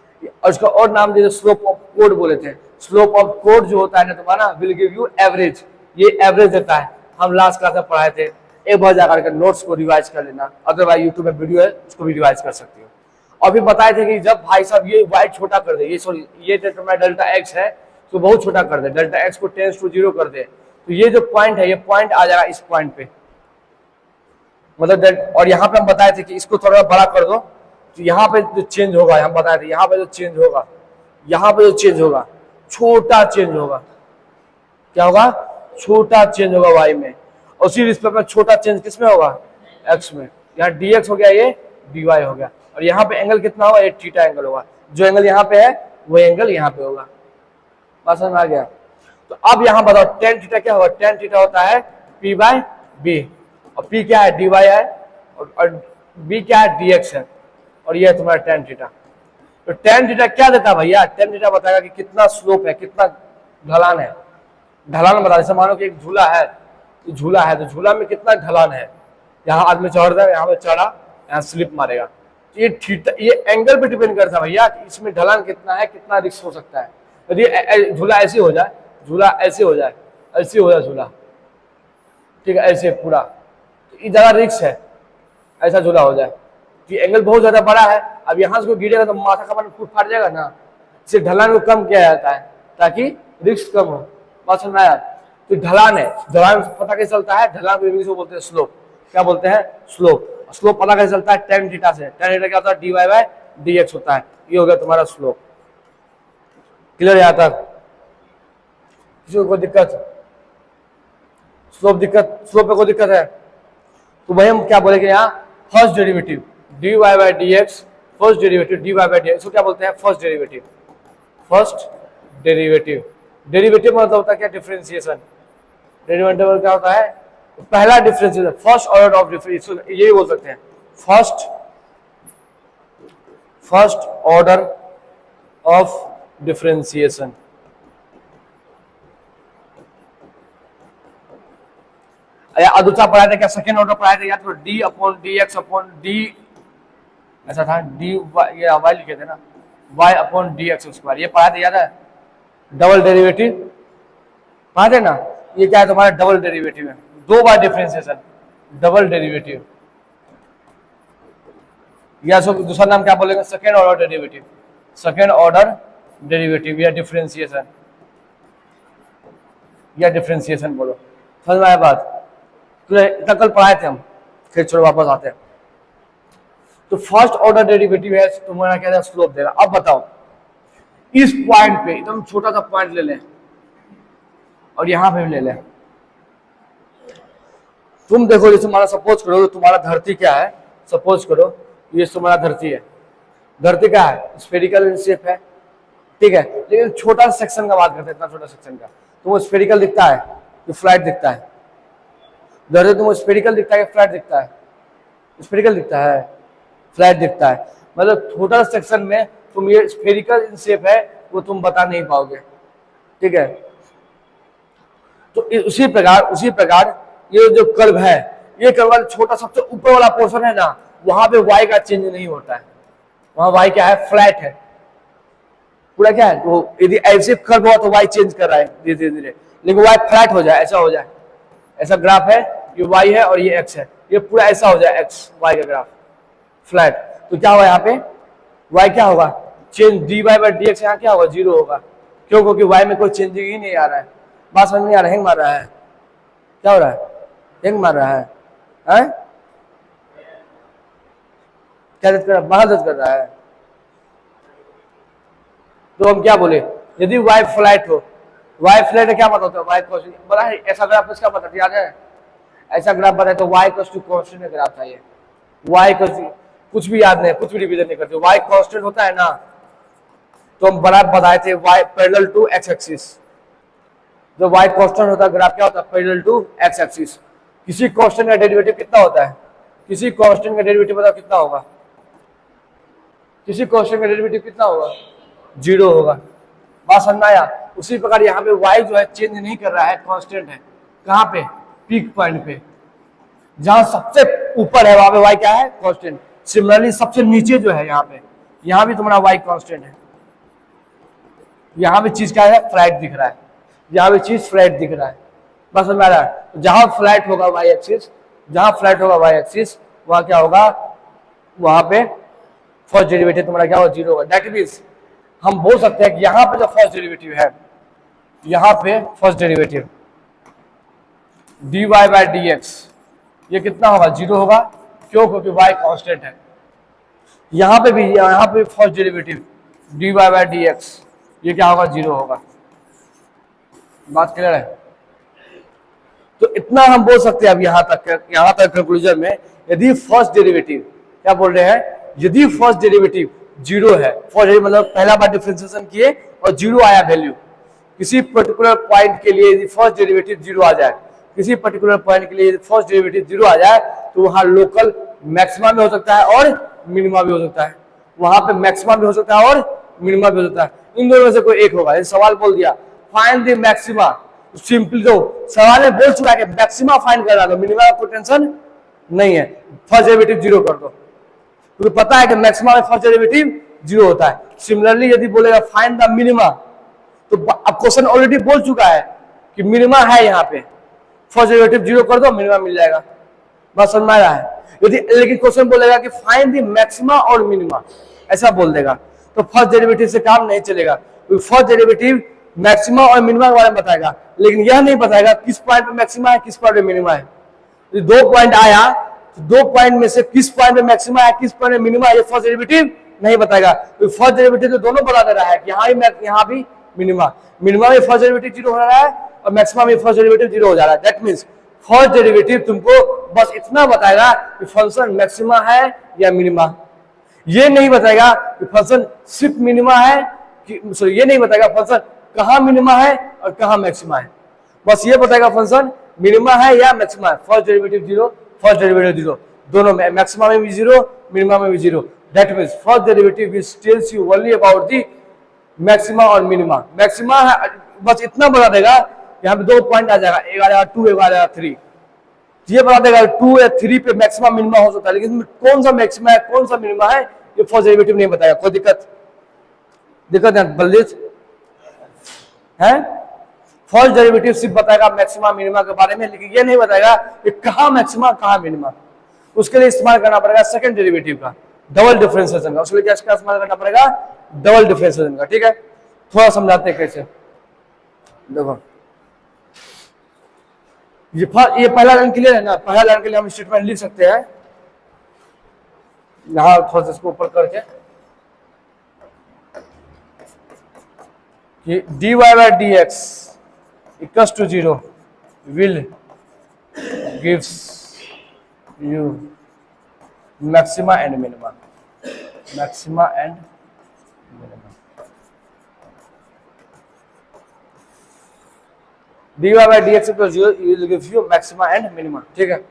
A: और इसका और नाम दे स्लोप ऑफ कोड बोले थे। स्लोप ऑफ कोड जो होता है ना तुम्हारा, विल गिव यू एवरेज। ये एवरेज देता है। हम लास्ट क्लास में पढ़ाए थे। एक बार जाकर के नोट्स को रिवाइज कर लेना, अदरवाइज यूट्यूब में वीडियो है, उसको भी रिवाइज कर सकते हो। और भी बताए थे कि जब भाई साहब ये y छोटा कर दे, ये सॉरी ये डेल्टा x है तो बहुत छोटा कर दे, डेल्टा x को टेंस टू 0 कर दे, तो ये जो पॉइंट है, ये पॉइंट आ जाएगा इस पॉइंट पे, मतलब। और यहाँ पे हम बताए थे कि इसको थोड़ा बड़ा कर दो तो यहाँ पे जो चेंज होगा, हम बताए थे यहाँ पे जो चेंज होगा, यहाँ पे जो चेंज होगा, छोटा चेंज होगा। क्या होगा? छोटा चेंज होगा y में। और उसी रिस्पेक्ट में छोटा चेंज किस में होगा? x में। यहाँ dx हो गया, ये dy हो गया। और यहाँ पे एंगल कितना होगा? ये थीटा एंगल होगा। जो एंगल यहाँ पे है वो एंगल यहाँ पे होगा। बात समझ में आ गया? तो अब यहाँ बताओ tan थीटा क्या होगा? tan थीटा होता है p/b, और p क्या है? dy है, और b क्या है? dx है, और ये है तुम्हारा tan थीटा। तो tan थीटा क्या देता है भैया? tan थीटा बताएगा कि कितना स्लोप है, कितना ढलान है। ढलान बता, जैसे मानो कि एक झूला है, तो झूला है तो झूला में कितना ढलान है। यहाँ आदमी चढ़ रहा है, यहाँ पे चढ़ा, यहाँ स्लिप मारेगा। तो ये थीटा, ये एंगल पे डिपेंड करता है भैया कि इसमें ढलान कितना है, कितना रिस्क हो सकता है। यदि झूला ऐसे हो जाए, झूला ऐसे हो जाए, ऐसे हो जाए झूला, ठीक है, ऐसे पूरा, तो ये ज्यादा रिस्क है। ऐसा झूला हो जाए कि एंगल बहुत ज्यादा बड़ा है, अब यहाँ से गिरेगा तो माथा का मन फूट फाट जाएगा ना। इसे ढलान को कम किया जाता है ताकि रिस्क कम हो। बात समझ में आया? तो ढलान है, ढलान पता कैसे चलता है? ढलान को इंग्लिश में बोलते हैं स्लोप। क्या बोलते हैं? स्लोप। स्लोप पता कैसे चलता है? tan थीटा से। tan थीटा क्या होता है? dy/dx होता है। ये हो गया तुम्हारा स्लोप। क्लियर यहाँ तक? किसी को कोई दिक्कत? स्लोप में कोई दिक्कत है तो भाई हम क्या बोलेंगे यहाँ? First derivative dy/dx, first derivative dy/dx, इसको क्या बोलते हैं? First derivative. First derivative, derivative मतलब होता है क्या? डिफरेंशिएशन। डेरिवेटिव क्या होता है? पहला differentiation, first order of differentiation, ये बोल सकते हैं फर्स्ट ऑर्डर ऑफ डिफरेंशिएशन। या दूसरा पढ़ाया था क्या? सेकेंड ऑर्डर पढ़ाया था, या तो d/dx/d, ऐसा था, dy, ये y लिखे थे ना, y/dx², ये पढ़ाया था, याद है? डबल डेरिवेटिव हाँ थे ना, ये क्या है तुम्हारा डबल डेरिवेटिव है, दो बार डिफरेंशिएशन, डबल डेरिवेटिव, या दूसरा नाम क्या बोलेंगे, second order derivative, second order derivative या डिफरेंशिएशन, या डिफरेंशिएशन बोलो। समझ में आया बात? तो इतना कल पढ़ाए थे हम, फिर छोड़ो वापस आते हैं। तो फर्स्ट ऑर्डर डेरिवेटिव है तुम्हारा क्या है, स्लोप देगा। अब बताओ इस पॉइंट पे एकदम छोटा सा पॉइंट ले लें और यहां पे भी ले लें। तुम देखो जैसे तुम्हारा सपोज करो, तुम्हारा धरती क्या है, सपोज करो ये तुम्हारा धरती है, धरती क्या है, स्फेरिकल इन शेप है, ठीक है। लेकिन छोटा सेक्शन का बात करते हैं, इतना छोटा सेक्शन का, तो वो स्फेरिकल दिखता है कि फ्लैट दिखता है? धरती तुमको स्फेरिकल दिखता है कि फ्लैट दिखता है? स्फेरिकल दिखता है, फ्लैट दिखता है। मतलब छोटा सेक्शन में तुम ये स्फेरिकल इन शेप है वो तुम बता नहीं पाओगे, ठीक है। तो उसी प्रकार ये जो कर्व है, ये कर्व वाला छोटा सबसे ऊपर वाला पोर्शन है ना, वहां पे y का चेंज नहीं होता है, वहां y क्या है, फ्लैट है पूरा, क्या है। तो यदि ऐसे कर्व हुआ तो y चेंज कर रहा है धीरे धीरे, लेकिन y फ्लैट हो जाए, ऐसा हो जाए, ऐसा ग्राफ है, ये y है और ये x है, ये पूरा ऐसा हो जाए x y का ग्राफ फ्लैट, तो क्या होगा यहाँ पे y क्या होगा, चेंज dy बाई dx, यहाँ क्या होगा, जीरो होगा। क्यों? क्योंकि y में कोई चेंजिंग ही नहीं आ रहा है। बात समझ नहीं आ रहा है, हैंग मार रहा है, क्या हो रहा है, हैंग मार रहा है, क्या दर्द कर रहा है, बाहर दर्द कर रहा है। तो हम क्या बोले, यदि y फ्लैट हो, y फ्लैट है क्या मतलब होता है, y कॉन्स्टेंट बना है, ऐसा ग्राफ इसका पता याद है, ऐसा ग्राफ बनाए तो y कांस्टेंट का ग्राफ था ये, y कुछ भी याद नहीं, कुछ भी रिवीजन नहीं करते, y कांस्टेंट होता है ना, तो हम बड़ा बताए थे y parallel to x axis, जो y कांस्टेंट होता है ग्राफ क्या होता है, पैरेलल टू x एक्सिस। किसी कांस्टेंट का डेरिवेटिव कितना होता है, किसी कांस्टेंट का डेरिवेटिव बताओ कितना होगा, किसी कांस्टेंट का डेरिवेटिव कितना होगा, जीरो होगा। बात समझ में आया? उसी प्रकार यहाँ पे y जो है चेंज नहीं कर रहा है, कांस्टेंट है, कहाँ पे, पीक पॉइंट पे, जहां सबसे ऊपर है वहां पे y क्या है, कांस्टेंट। सिमिलरली सबसे नीचे जो है यहाँ पे, यहाँ भी तुम्हारा y कांस्टेंट है, यहाँ भी चीज क्या है, फ्लैट दिख रहा है, यहाँ भी चीज फ्लैट दिख रहा है। बस समझ में आ रहा है? जहां फ्लैट होगा y एक्सिस, जहां फ्लैट होगा y एक्सिस, वहां क्या होगा, वहां पे फर्स्ट डेरिवेटिव तुम्हारा क्या होगा, जीरो होगा। दैट मींस हम बोल सकते हैं कि यहाँ पे जो फर्स्ट डेरिवेटिव है, यहाँ पे first derivative dy by dx, ये कितना होगा, जीरो होगा। क्यों? क्योंकि y कांस्टेंट है। यहाँ पे भी, यहाँ पे first derivative dy by dx, ये क्या होगा, जीरो होगा। बात क्लियर है? तो इतना हम बोल सकते हैं अब यहाँ तक कंक्लूजन में, यदि फर्स्ट डेरिवेटिव, क्या बोल रहे हैं, यदि फर्स्ट डेरिवेटिव जीरो है, फर्स्ट मतलब पहला बार डिफरेंशिएशन किए और जीरो आया वैल्यू, किसी पर्टिकुलर पॉइंट के लिए यदि फर्स्ट डेरिवेटिव जीरो आ जाए, किसी पर्टिकुलर पॉइंट के लिए फर्स्ट डेरिवेटिव जीरो आ जाए, तो वहां लोकल मैक्सिमा भी हो सकता है और मिनिमा भी हो सकता है, वहां पे मैक्सिमा भी हो सकता है और मिनिमा भी हो सकता है। इन दोनों में से कोई एक होगा। ये सवाल बोल दिया फाइंड द मैक्सिमा, सिंपली तो सवाल में बोल चुका है कि मैक्सिमा फाइंड करना दो, मिनिमा का कोई टेंशन नहीं है, फर्स्ट डेरिवेटिव जीरो कर दो, क्योंकि पता है कि मैक्सिमा में फर्स्ट डेरिवेटिव जीरो होता है। सिमिलरली यदि बोलेगा फाइंड द मिनिमा, तो अब क्वेश्चन ऑलरेडी बोल चुका है कि मिनिमा है, यहाँ पे फर्स्ट डेरिवेटिव जीरो कर दो, मिनिमा मिल जाएगा। बस समझ में आ रहा है? यदि लेकिन क्वेश्चन बोलेगा कि फाइंड द मैक्सिमा और मिनिमा, ऐसा बोल देगा तो फर्स्ट डेरिवेटिव से काम नहीं चलेगा, क्योंकि फर्स्ट डेरिवेटिव मैक्सिमा और मिनिमा के बारे में बताएगा, लेकिन यह नहीं बताएगा किस पॉइंट पे मैक्सिमा है, किस पॉइंट पे मिनिमा है। यदि दो पॉइंट आया तो दो पॉइंट में से किस पॉइंट पे मैक्सिमा है, किस पॉइंट पे मिनिमा है, ये फर्स्ट डेरिवेटिव नहीं बताएगा। तो फर्स्ट डेरिवेटिव तो दोनों बता दे रहा है कि यहाँ भी मिनिमा, मिनिमा में फर्स्ट डेरिवेटिव जीरो हो रहा है और मैक्सिमा में फर्स्ट डेरिवेटिव जीरो हो जा रहा है। दैट मींस फर्स्ट डेरिवेटिव तुमको बस इतना बताएगा कि फंक्शन मैक्सिमा है या मिनिमा, ये नहीं बताएगा कि फंक्शन सिर्फ मिनिमा है कि, सॉरी, ये नहीं बताएगा फंक्शन कहाँ मिनिमा है और कहाँ मैक्सिमा है, बस ये बताएगा फंक्शन मिनिमा है या मैक्सिमा है। First derivative zero, first derivative zero, दोनों में, मैक्सिमा में भी जीरो, मिनिमा में भी zero. That means first derivative which tells you only about the maxima और मिनिमा। मैक्सिमा है बस इतना बता देगा, यहाँ पे दो पॉइंट आ जाएगा, एक आ जाएगा 2, एक आ जाएगा 3, ये बता देगा 2 या 3 पे मैक्सिमा मिनिमा हो सकता है, लेकिन कौन सा मैक्सिमा है कौन सा मिनिमा है ये फर्स्ट डेरिवेटिव नहीं बताएगा। कोई दिक्कत है बलदेव है? फर्स्ट डेरिवेटिव सिर्फ बताएगा मैक्सिमा मिनिमा के बारे में, लेकिन ये नहीं बताएगा कि कहाँ मैक्सिमा कहाँ मिनिमा। उसके लिए इस्तेमाल करना पड़ेगा सेकंड डेरिवेटिव का, डबल डिफरेंशिएशन का। उसके लिए क्या इस्तेमाल करना पड़ेगा? डबल डिफरेंशिएशन का। ठीक है, थोड़ा समझाते हैं कैसे। देखो ये पहला लाइन क्लियर है ना? पहला लाइन के लिए हम स्टेटमेंट लिख सकते हैं, यहां थोड़ा सा इसको ऊपर करके कि dy by dx equals to 0 will gives you maxima and minima, maxima and minima। dy by dx equals 0 will give you maxima and minima। ठीक है,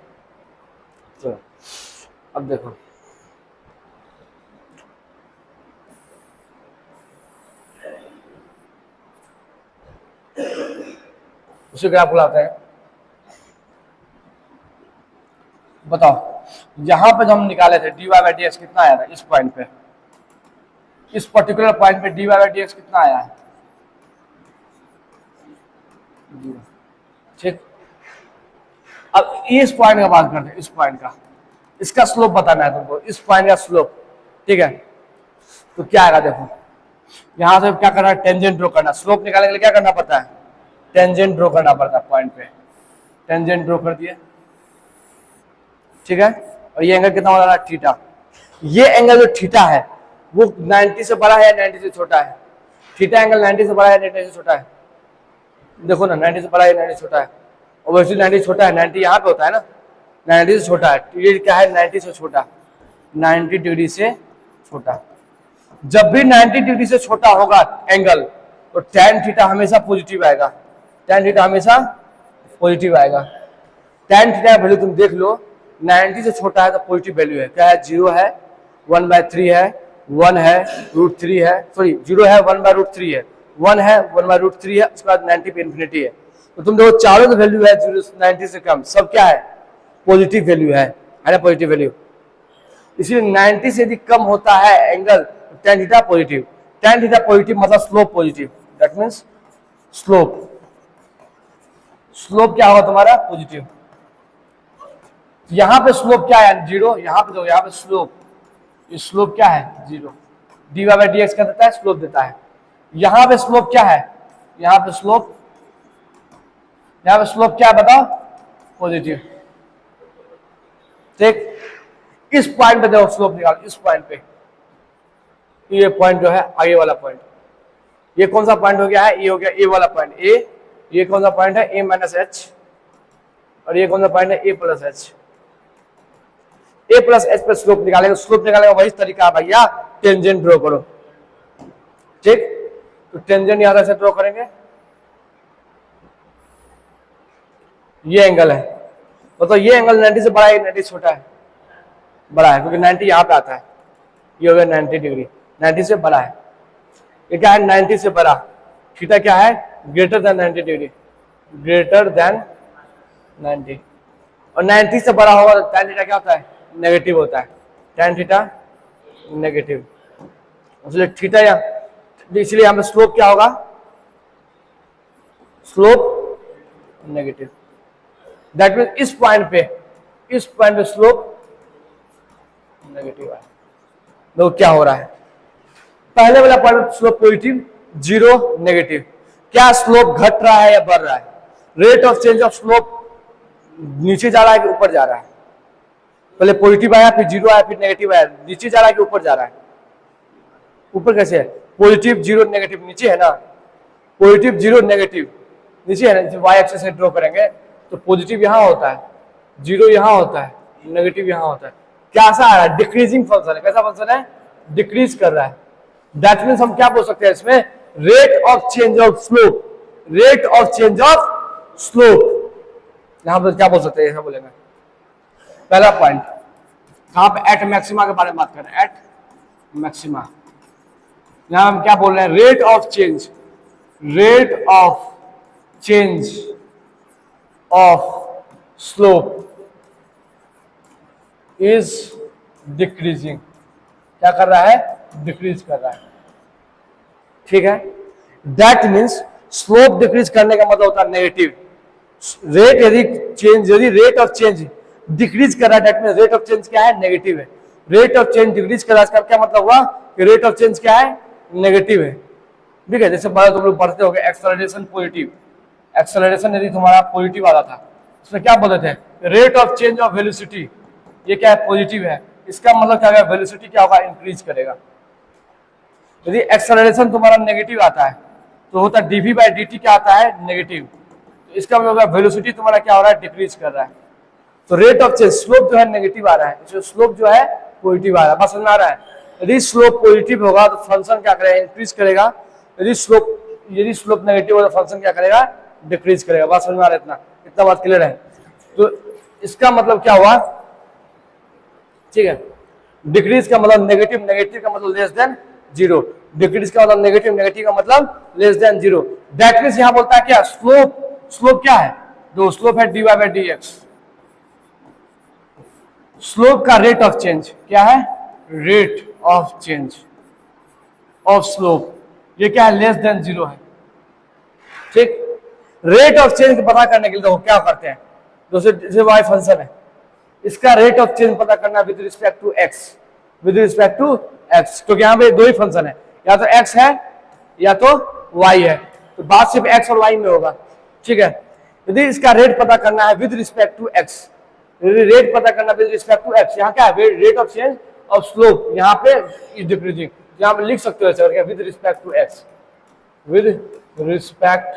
A: चलो अब देखो उसे ग्राफ बुलाते हैं। बताओ यहां पे हम निकाले थे dy by dx कितना आया था इस पॉइंट पे, इस पर्टिकुलर पॉइंट पे dy by dx कितना आया है? ठीक, अब इस पॉइंट का बात करते हैं, इस पॉइंट का, इसका स्लोप बताना है तुमको, इस पॉइंट का स्लोप। ठीक है, तो क्या आएगा? देखो यहां से क्या करना है? टेंजेंट ड्रॉ करना। स्लोप निकालने के लिए क्या करना पड़ता है? टेंजेंट ड्रॉ करना पड़ता है पॉइंट पे। टेंजेंट ड्रॉ कर दिए, ठीक है। और ये एंगल कितना हो रहा है? थीटा। ये एंगल जो थीटा है वो 90 से बड़ा है या 90 से छोटा है? थीटा एंगल 90 से बड़ा है 90 से छोटा है? देखो ना, 90 से बड़ा है 90 से छोटा है? ऑब्वियसली 90 छोटा है, 90 यहाँ पे होता है ना, 90 से छोटा है। ये क्या है? 90 से छोटा, 90 डिग्री से छोटा। जब भी 90 डिग्री से छोटा होगा एंगल तो tan थीटा हमेशा पॉजिटिव आएगा, tan थीटा हमेशा पॉजिटिव आएगा। tan थीटा वैल्यू तुम देख लो, 90 से छोटा है तो पॉजिटिव वैल्यू है। क्या है? 0 है, 1/3 है, 1 है, √3 है, सॉरी 0 है, 1/√3 है, 1 है, 1/√3 है, उसके बाद 90 पे इन्फिनिटी है। तो तुम देखो चारों की वैल्यू है 0 90 से कम, सब क्या है? पॉजिटिव वैल्यू है ना, पॉजिटिव वैल्यू। इसलिए 90 से यदि कम होता है angle tan theta positive. tan theta positive मतलब slope positive, that means slope क्या होगा तुम्हारा? पॉजिटिव। यहां पे स्लोप क्या है? 0। यहां पे देखो, यहां पे स्लोप क्या है? 0। dy by dx क्या देता है? स्लोप देता है। यहां पे स्लोप क्या है? यहां पे स्लोप क्या है बताओ? पॉजिटिव। ठीक, इस पॉइंट पे देखो स्लोप निकालो, इस पॉइंट पे। ये पॉइंट जो है आगे वाला पॉइंट, ये कौन सा पॉइंट हो गया है? ये हो गया ए वाला पॉइंट, ए। ये कौन सा पॉइंट है? a - h। और ये कौन सा पॉइंट है? a + h। a + h पे स्लोप निकालेगा। स्लोप निकालेगा वही तरीका है भैया, टेंजेंट ड्रॉ करो। ठीक, तो टेंजेंट यहां से ड्रॉ करेंगे। ये एंगल है, तो ये एंगल 90 से बड़ा है 90 से छोटा है? बड़ा है, क्योंकि 90 यहां पे आता है। ये हो गया 90 डिग्री, 90 से बड़ा है। ये क्या है? 90 से बड़ा। थीटा क्या है? Greater than 90 degree, greater than 90। और 90 से बड़ा होगा तो tan थीटा क्या होता है? नेगेटिव होता है। tan थीटा नेगेटिव, इसलिए थीटा या इसलिए यहाँ पे स्लोप क्या होगा? Slope negative. दैट मीन इस पॉइंट पे स्लोप नेगेटिव है। तो क्या हो रहा है? पहले वाला पॉइंट स्लोप पॉजिटिव, 0 नेगेटिव। क्या स्लोप घट रहा है या बढ़ रहा है? Rate of change of slope नीचे जा रहा है कि ऊपर जा रहा है? पहले पॉजिटिव आया, फिर 0 आया, फिर नेगेटिव आया, नीचे जा रहा है कि ऊपर जा रहा है? ऊपर कैसे है? पॉजिटिव 0 नेगेटिव नीचे है ना, पॉजिटिव 0 नेगेटिव नीचे है ना। वाई एक्सिस से ड्रॉ करेंगे तो पॉजिटिव यहां होता है, 0 यहां होता है, नेगेटिव यहां होता है। कैसा आ रहा है? डिक्रीजिंग फंक्शन है। कैसा फंक्शन है? डिक्रीज कर रहा है। दैट मीन्स हम क्या बोल सकते हैं इसमें? Rate of change of slope, rate of change of slope. यहां पर क्या बोल सकते हैं? ऐसा बोलेंगे। पहला पॉइंट कहां पे? एट मैक्सिमा के बारे में बात कर रहे हैं, एट मैक्सिमा। यहां हम क्या बोल रहे हैं? Rate of change of slope is decreasing. क्या कर रहा है? डिक्रीज कर रहा है। ठीक है, दैट मीन्स स्लोप डिक्रीज करने का मतलब होता है नेगेटिव। रेट यदि रेट ऑफ चेंज डिक्रीज कर रहा है, that means rate of change क्या है, नेगेटिव है। रेट ऑफ चेंज डिक्रीज कर रहा है, इसका क्या मतलब हुआ कि रेट ऑफ चेंज क्या है, नेगेटिव है। ठीक है, जैसे तुम लोग पढ़ते हो एक्सेलरेशन पॉजिटिव, एक्सेलरेशन यदि तुम्हारा पॉजिटिव आ रहा था, उसमें क्या बोलते थे, rate of change of velocity, ये क्या है, पॉजिटिव है, इसका मतलब क्या होगा, वेलोसिटी क्या होगा, इंक्रीज करेगा। यदि एक्सेलरेशन तुम्हारा नेगेटिव आता है तो होता है dv बाई dt क्या आता है, नेगेटिव, तो इसका मतलब वेलोसिटी तुम्हारा क्या हो रहा है, डिक्रीज कर रहा है। तो रेट ऑफ चेंज, स्लोप जो है नेगेटिव आ रहा है, स्लोप जो है पॉजिटिव आ रहा है, बस समझ में आ रहा है। यदि स्लोप पॉजिटिव होगा तो फंक्शन क्या करेगा, इंक्रीज करेगा। यदि स्लोप नेगेटिव होगा तो फंक्शन क्या करेगा, डिक्रीज करेगा। बात समझ में आ रहा है, इतना बात क्लियर है। तो इसका मतलब क्या हुआ, ठीक है, डिक्रीज का मतलब नेगेटिव, नेगेटिव का मतलब लेस देन जीरो, डिक्रीज का मतलब नेगेटिव, नेगेटिव का मतलब less than zero. That means यहां बोलता है क्या, स्लोप क्या है, जो स्लोप है dy बाई dx, स्लोप का रेट ऑफ चेंज क्या है, rate of change of slope, ये क्या है, लेस देन जीरो है। ठीक, रेट ऑफ चेंज पता करने के लिए देखो क्या करते हैं, जैसे y फंक्शन है, इसका रेट ऑफ चेंज पता करना with respect to x, with respect to x, क्योंकि यहाँ पे दो ही फंक्शन है, या तो x है या तो y है, तो बात सिर्फ x और y में होगा। ठीक है, यदि इसका रेट पता करना है विद रिस्पेक्ट टू x, यदि रेट पता करना विद रिस्पेक्ट टू x, यहाँ क्या है, rate of change of slope, यहाँ पे इज डिक्रीजिंग, यहाँ पे लिख सकते हो with respect to x, with respect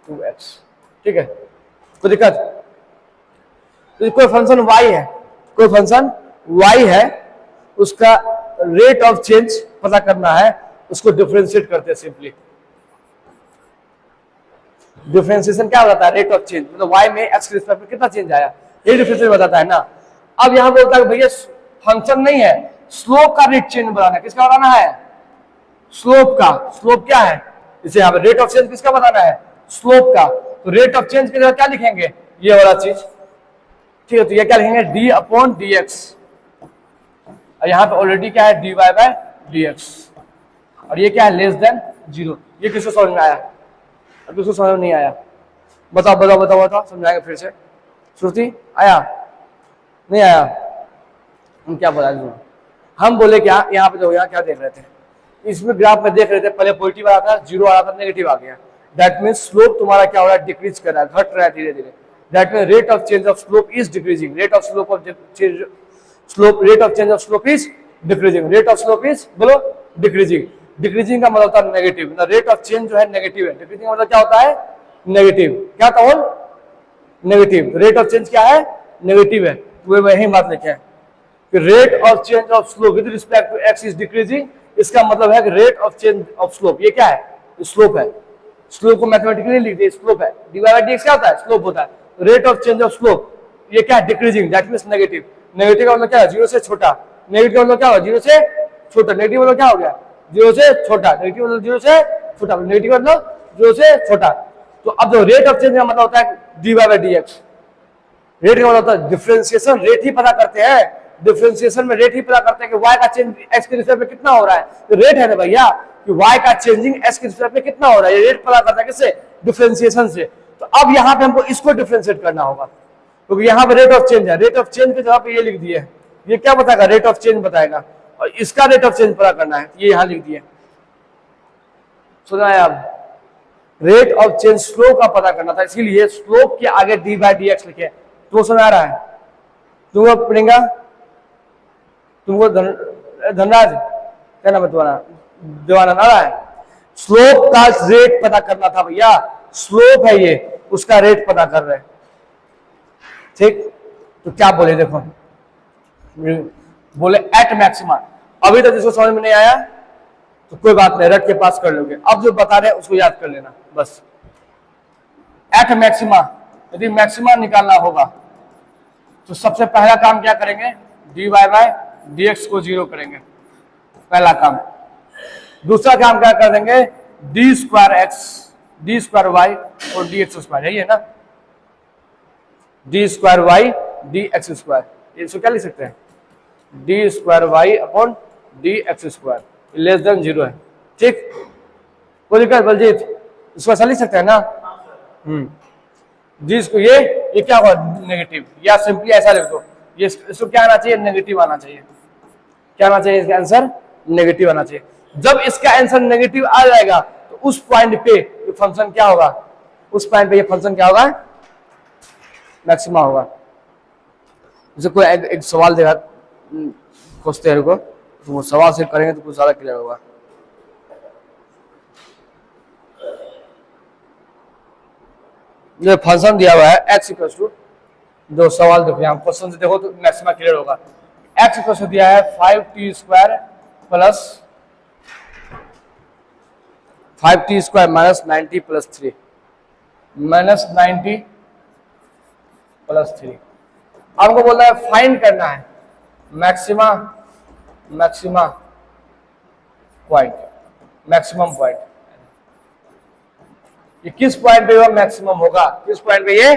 A: to x। ठीक है, कोई दिक्कत, तो कोई फंक्शन y है, कोई फंक्शन y है, उसका रेट ऑफ चेंज पता करना है, उसको डिफरेंशिएट करते हैं सिंपली। डिफरेंशिएशन क्या बताता है, रेट ऑफ चेंज, मतलब y में x के रिस्पेक्ट में कितना चेंज आया, ये डिफरेंशिएशन बताता है ना। अब यहां बोलता है भैया फंक्शन नहीं है, स्लोप का रेट चेंज बताना है, किसका बताना है, स्लोप का। स्लोप क्या है, इसे यहाँ पे रेट ऑफ चेंज किसका बताना है, स्लोप का। तो रेट ऑफ चेंज के जगह क्या लिखेंगे, ये वाला चीज। ठीक है, तो ये क्या लिखेंगे, d अपॉन dx, और यहाँ पे ऑलरेडी क्या है, dy बाय dx, और ये क्या है, लेस देन जीरो। ये किसको समझ में आया, और किसको समझ में नहीं आया, बताओ बताओ बताओ बताओ, समझाएंगे फिर से। श्रुति आया, नहीं आया, हम क्या बताएं, हम बोले क्या, यहाँ पे देखो, यहाँ क्या देख रहे थे, इसमें ग्राफ में देख रहे थे, पहले पॉजिटिव आ रहा था, जीरो आ रहा था, नेगेटिव आ गया, दैट मीन्स स्लोप तुम्हारा क्या हो रहा है, डिक्रीज कर रहा है, घट रहा है धीरे धीरे। That means rate of change of slope is decreasing, rate of slope of change, rate of change of slope is decreasing, rate of slope is बोलो डिक्रीजिंग। डिक्रीजिंग का मतलब होता है नेगेटिव, रेट ऑफ चेंज जो है negative है, decreasing का मतलब क्या होता है, नेगेटिव, क्या था वो, नेगेटिव। रेट ऑफ चेंज क्या है, नेगेटिव है, वो वही बात लिखे हैं कि rate of change of slope with respect to x is decreasing, इसका मतलब है कि rate of change of slope, ये क्या है, स्लोप है। स्लोप को मैथमेटिकली लिख दिए, स्लोप है, dy बाय dx क्या होता है, स्लोप होता है। Rate of change of slope, ये क्या है, decreasing, that means negative. Negative का मतलब क्या है, जीरो से छोटा, नेगेटिव का मतलब क्या होगा, जीरो से छोटा, नेगेटिव मतलब क्या हो गया, जीरो से छोटा, नेगेटिव मतलब जीरो से छोटा, नेगेटिव मतलब जीरो से छोटा। तो अब जो रेट ऑफ चेंज का मतलब होता है dy बाय dx, रेट का मतलब होता है डिफरेंशिएशन, रेट ही पता करते हैं, डिफरेंशिएशन में रेट ही पता करते हैं कि y का चेंज x के रिस्पेक्ट में कितना हो रहा है, तो रेट है ना भैया कि y का चेंजिंग x के रिस्पेक्ट में कितना हो रहा है, ये रेट पता करता है किससे, डिफरेंशिएशन से। तो अब यहाँ पे हमको इसको डिफरेंशिएट करना होगा, क्योंकि यहाँ पे रेट ऑफ चेंज है, रेट ऑफ चेंज के जगह पे ये लिख दिए, ये क्या बताएगा, रेट ऑफ चेंज बताएगा, और इसका रेट ऑफ चेंज पता करना है, ये यहाँ लिख दिए। सुना है अब, रेट ऑफ चेंज स्लोप का पता करना था, इसीलिए स्लोप के आगे dy बाय dx लिखे। तो समझ आ रहा है तुमको, प्रियंका, तुमको धनराज, क्या नाम है तुम्हारा, देवानंद, आ रहा है। स्लोप का रेट पता करना था भैया, स्लोप है ये, उसका रेट पता कर रहे हैं। ठीक, तो क्या बोले, देखो बोले एट मैक्सिमा, अभी तक जिसको समझ में नहीं आया तो कोई बात नहीं, रट के पास कर लोगे, अब जो बता रहे हैं उसको याद कर लेना बस। एट मैक्सिमा, यदि मैक्सिमा निकालना होगा तो सबसे पहला काम क्या करेंगे, dy बाय dx को जीरो करेंगे, पहला काम। दूसरा काम क्या कर देंगे, D square X, D square Y और डी एक्स स्क्वायर, यही है ना, D square Y D X square, इसको क्या लिख सकते हैं, D square Y upon D X square, less than zero है। ठीक, कोई दिक्कत बलजीत, इसको ऐसा लिख सकते हैं ना। जी इसको ये क्या हुआ नेगेटिव, या सिंपली ऐसा लिख दो, ये इसको क्या आना चाहिए, नेगेटिव आना चाहिए। क्या आना चाहिए इसका आंसर, नेगेटिव आना चाहिए। जब इसका आंसर नेगेटिव आ जाएगा तो उस पॉइंट पे ये फंक्शन क्या होगा, उस पॉइंट पे ये फंक्शन क्या होगा, मैक्सिमा होगा। जैसे कोई एक सवाल देगा क्वेश्चन को, तो वो सवाल से करेंगे तो कुछ ज्यादा क्लियर होगा। जो फंक्शन दिया हुआ है x इक्वल टू, जो सवाल देखो यहाँ क्वेश्चन से देखो तो मैक्सिमा क्लियर होगा। x इक्वल टू दिया है 5t square plus 5t square minus 90 plus 3, minus 90 plus 3। आपको बोलना है फाइंड करना है maxima, maxima point, maximum point, ये किस पॉइंट पे मैक्सिमम होगा, किस पॉइंट पे ये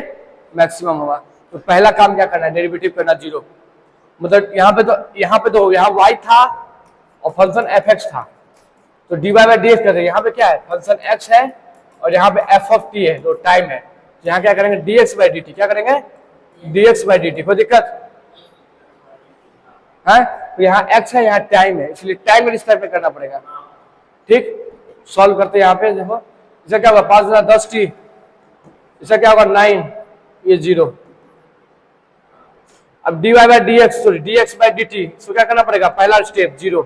A: मैक्सिमम होगा। तो पहला काम क्या करना है, डेरिवेटिव करना 0। मतलब यहाँ पे तो यहाँ y था और फंक्शन fx था, तो dy बाई डी एक्स कर यहाँ पे क्या है, फंक्शन x है और यहाँ पे f ऑफ t है, तो टाइम है। तो यहाँ क्या करेंगे, dx बाई dt, क्या करेंगे, dx बाई dt। कोई दिक्कत है, तो यहाँ x है, यहाँ टाइम है, इसलिए टाइम इस टाइप में करना पड़ेगा। ठीक, सॉल्व करते यहाँ पे देखो, इसका क्या होगा 5 गुना 10t, इसका क्या होगा 9, ये 0। अब dy by D x, sorry dx by dt, इसको क्या करना पड़ेगा, पहला स्टेप 0,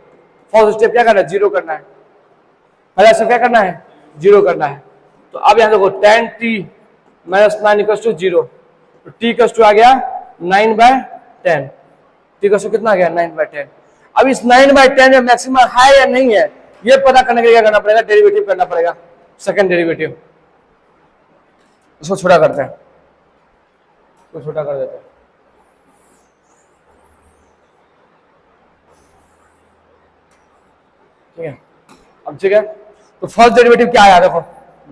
A: फर्स्ट स्टेप क्या करना है, 0 करना है, पहला स्टेप क्या करना है, 0 करना है। तो अब यहाँ देखो tan t minus 9 equal to 0, तो t इक्वल टू आ गया 9 बाय 10, t इक्वल टू कितना आ गया 9 बाय 10। अब इस 9 बाय 10 में मैक्सिमम है या नहीं है, ये पता करने के लिए क्या करना पड़ेगा, डेरिवेटिव करना पड़ेगा, सेकंड डेरिवेटिव। इसको छोटा करते हैं, इसको छोटा कर देते हैं। ठीक है, अब ठीक है, तो फर्स्ट डेरिवेटिव क्या आया देखो,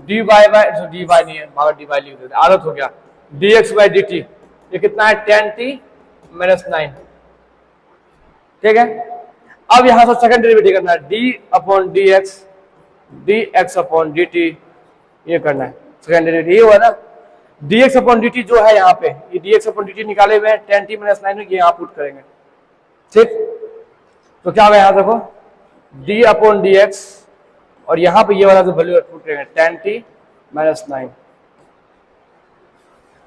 A: dy बाय dy नहीं है, भागा dy लिख देते, आदत हो गया, dx बाई dt, ये कितना है 10t माइनस 9। ठीक है, अब यहां से सेकंड डेरिवेटिव करना है, d upon dx, dx upon dt, ये करना है सेकंड डेरिवेटिव, ये हुआ ना। dx अपॉन dt जो है यहाँ पे, ये dx अपॉन dt निकाले हुए हैं, 10t माइनस 9 ये यहाँ पुट करेंगे। ठीक, तो क्या होगा यहाँ देखो, d अपॉन dx और यहाँ पे ये वाला जो वैल्यू पुट करेंगे 10t माइनस 9।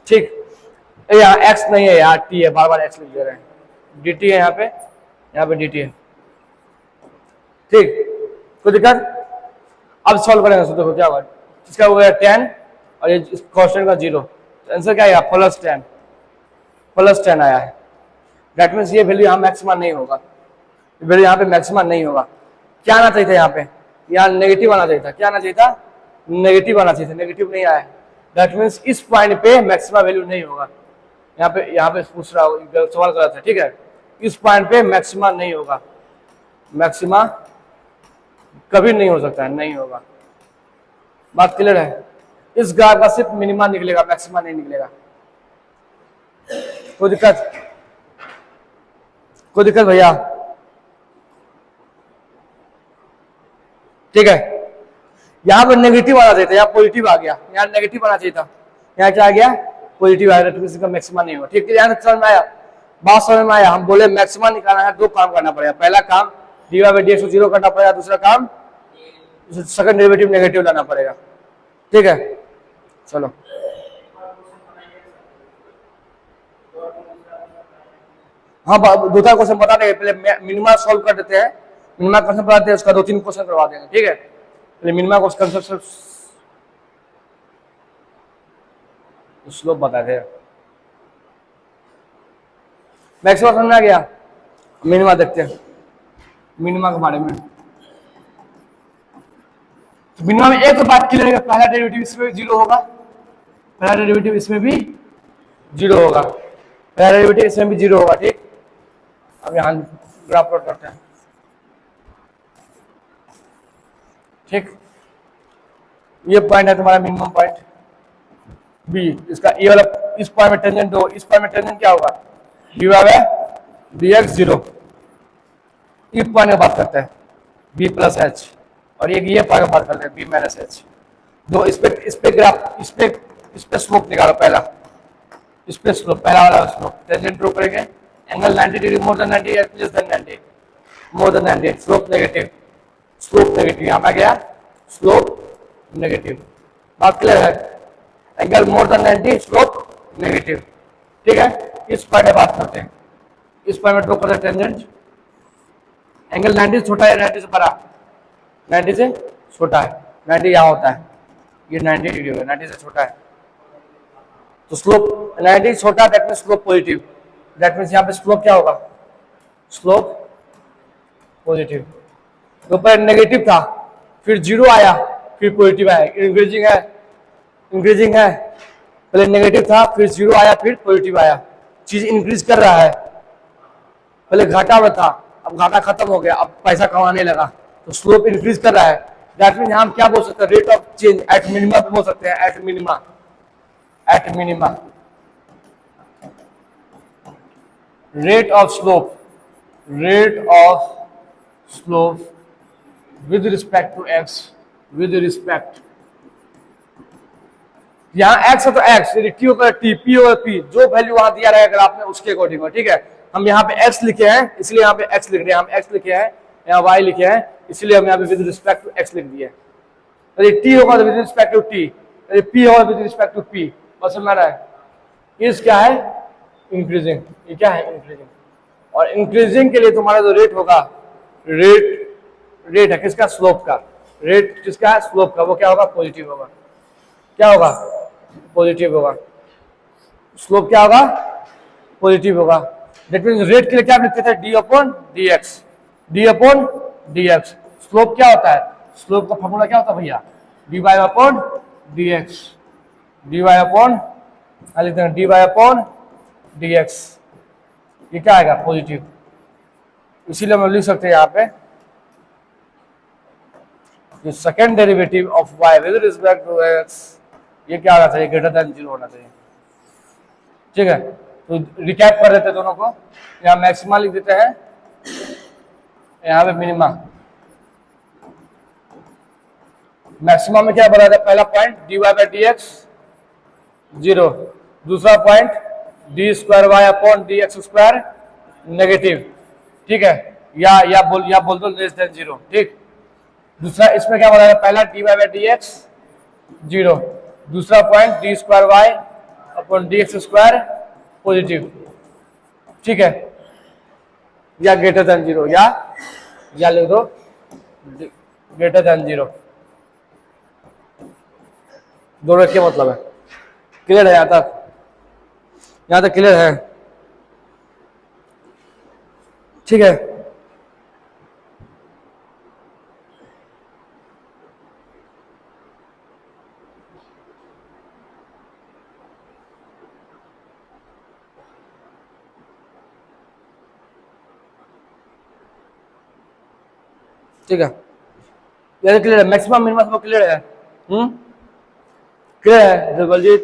A: ठीक, यहाँ x नहीं है, यहाँ t है, बार बार x लिख दे रहे हैं, dt है यहाँ पे dt है। ठीक, कोई दिक्कत। अब सॉल्व करेंगे, तो देखो क्या होगा, इसका हो गया 10 और ये कांस्टेंट का 0, तो आंसर क्या आया प्लस 10 आया है। दैट मीन्स ये वैल्यू यहाँ मैक्सिमम नहीं होगा, वैल्यू यहाँ पे मैक्सिमम नहीं होगा। क्या आना चाहिए था यहाँ पे, यहाँ नेगेटिव आना चाहिए था, क्या आना चाहिए था, नेगेटिव आना चाहिए था, नेगेटिव नहीं आया। दैट मीन्स इस पॉइंट पे मैक्सिमम वैल्यू नहीं होगा। यहाँ पे पूछ रहा हूँ, सवाल कर रहा था, ठीक है, इस पॉइंट पे मैक्सिमम नहीं होगा, मैक्सिमम कभी नहीं हो सकता है, नहीं होगा। बात क्लियर है, इस ग्राफ का सिर्फ मिनिमा निकलेगा, मैक्सिमा नहीं निकलेगा। कोई दिक्कत, कोई दिक्कत भैया। ठीक है, यहाँ पर नेगेटिव आना चाहिए था, यहाँ पॉजिटिव आ गया, यहाँ नेगेटिव आना चाहिए था, यहाँ क्या आ गया पॉजिटिव आ गया, तो किसी का मैक्सिमा नहीं होगा। ठीक है, यहाँ समझ में आया, बात समझ में आया। हम बोले मैक्सिमा निकालना है, दो काम करना पड़ेगा, पहला काम dy बाई dx को 0 करना पड़ेगा, दूसरा काम सेकंड डेरिवेटिव नेगेटिव लाना पड़ेगा। ठीक है, चलो हाँ, दूसरा क्वेश्चन बता देंगे, पहले मिनिमा सॉल्व कर देते हैं, मिनिमा क्वेश्चन बताते हैं, उसका 2-3 क्वेश्चन करवा देंगे। ठीक है, पहले मिनिमा क्वेश्चन स्लोप बताते हैं, मैक्सिमम समझ में आ गया। मिनिमा देखते हैं, मिनिमा के बारे में। तो मिनिमा में एक बात क्लियर है, पहला डेरिवेटिव इसमें भी 0 होगा, पहला डेरिवेटिव इसमें भी 0 होगा, पहला डेरिवेटिव इसमें भी 0 होगा। ठीक, अब यहाँ ग्राफ प्लॉट करते हैं। ठीक, ये पॉइंट है तुम्हारा मिनिमम पॉइंट बी, इसका ये वाला इस पॉइंट में टेंजेंट दो, इस पॉइंट में टेंजेंट क्या होगा, dy बाई dx 0। इस पॉइंट में बात करते हैं b प्लस h, और ये पॉइंट में बात करते हैं b माइनस h। दो इस पे ग्राफ, इस पे स्लोप निकालो पहला, इस पे स्लोप, पहला वाला स्लोप टेंजेंट ड्रॉ करेंगे, एंगल 90 डिग्री मोर देन 90 या less than 90, more than 90, slope negative, slope negative, यहां पे गया स्लोप नेगेटिव, बात क्लियर है, angle more than 90 slope negative, ठीक है। इस पॉइंट पे बात करते हैं, इस पॉइंट में ड्रॉ करते हैं टेंजेंट, एंगल 90 से छोटा है 90 से बड़ा, 90 से छोटा है, 90 यहाँ होता है, ये 90 डिग्री होगा, 90 से छोटा है, तो स्लोप 90 छोटा, that means slope positive, that means यहाँ पे स्लोप क्या होगा, स्लोप पॉजिटिव। तो ऊपर नेगेटिव था, फिर जीरो आया, फिर पॉजिटिव आया, इंक्रीजिंग है, इंक्रीजिंग है, पहले नेगेटिव था, फिर जीरो आया, फिर पॉजिटिव आया, चीज इंक्रीज कर रहा है, पहले घाटा में था, अब घाटा खत्म हो गया, अब पैसा कमाने लगा, तो स्लोप इंक्रीज कर रहा है, दैट मीन हम क्या बोल सकते हैं, rate of change at minima पे बोल सकते हैं, at minima, at minima, rate of slope, rate of slope with respect to X, with respect, यहाँ एक्स है तो एक्स, यदि टी होगा टी, पी होगा पी, जो वैल्यू वहां दिया रहेगा आपने उसके अकॉर्डिंग, ठीक है। हम यहाँ पे x लिखे हैं इसलिए यहाँ पे x लिख रहे हैं, हम x लिखे हैं, यहाँ y लिखे हैं इसलिए हम यहाँ पे विद रिस्पेक्ट टू x लिख दिए। यदि t होगा तो विद रिस्पेक्ट टू t, यदि p होगा विद रिस्पेक्ट टू p, बस समझ रहा है। इस क्या है, इंक्रीजिंग, ये क्या है, इंक्रीजिंग, और इंक्रीजिंग के लिए तुम्हारा जो रेट होगा, रेट, रेट है किसका, स्लोप का, रेट किसका है, स्लोप का, वो क्या होगा, पॉजिटिव होगा, क्या होगा, पॉजिटिव होगा, स्लोप क्या होगा, पॉजिटिव होगा, दैट मींस रेट के लिए क्या लिखते थे, D upon D X, D upon D x, slope क्या होता है, स्लोप का फॉर्मूला क्या होता है भैया, D Y upon D X, D Y upon, लिखते हैं D Y upon D X, ये क्या आएगा, पॉजिटिव, इसीलिए हम लिख सकते हैं यहाँ पे जो second derivative of y with respect to x, ये क्या होना चाहिए, ग्रेटर देन 0 होना चाहिए, ठीक है। तो रिकैप कर देते हैं दोनों को, यहाँ मैक्सिमा लिख देते हैं, यहाँ पे मिनिमा, मैक्सिमा में क्या बता था, पहला point dy by D X 0, दूसरा point D square Y upon D X square negative, ठीक है, या बोल दो लेस देन 0, ठीक। दूसरा इसमें क्या बताया, पहला D Y by D X 0, दूसरा point D square Y upon D X square positive, ठीक है, या ग्रेटर देन 0, या लिख दो ग्रेटर देन 0, दोनों क्या मतलब है, क्लियर है, यहाँ तक क्लियर है, ठीक है। ठीक है, ये क्लियर है, मैक्सिमम मिनिमम सब क्लियर है, क्लियर है जगलजीत,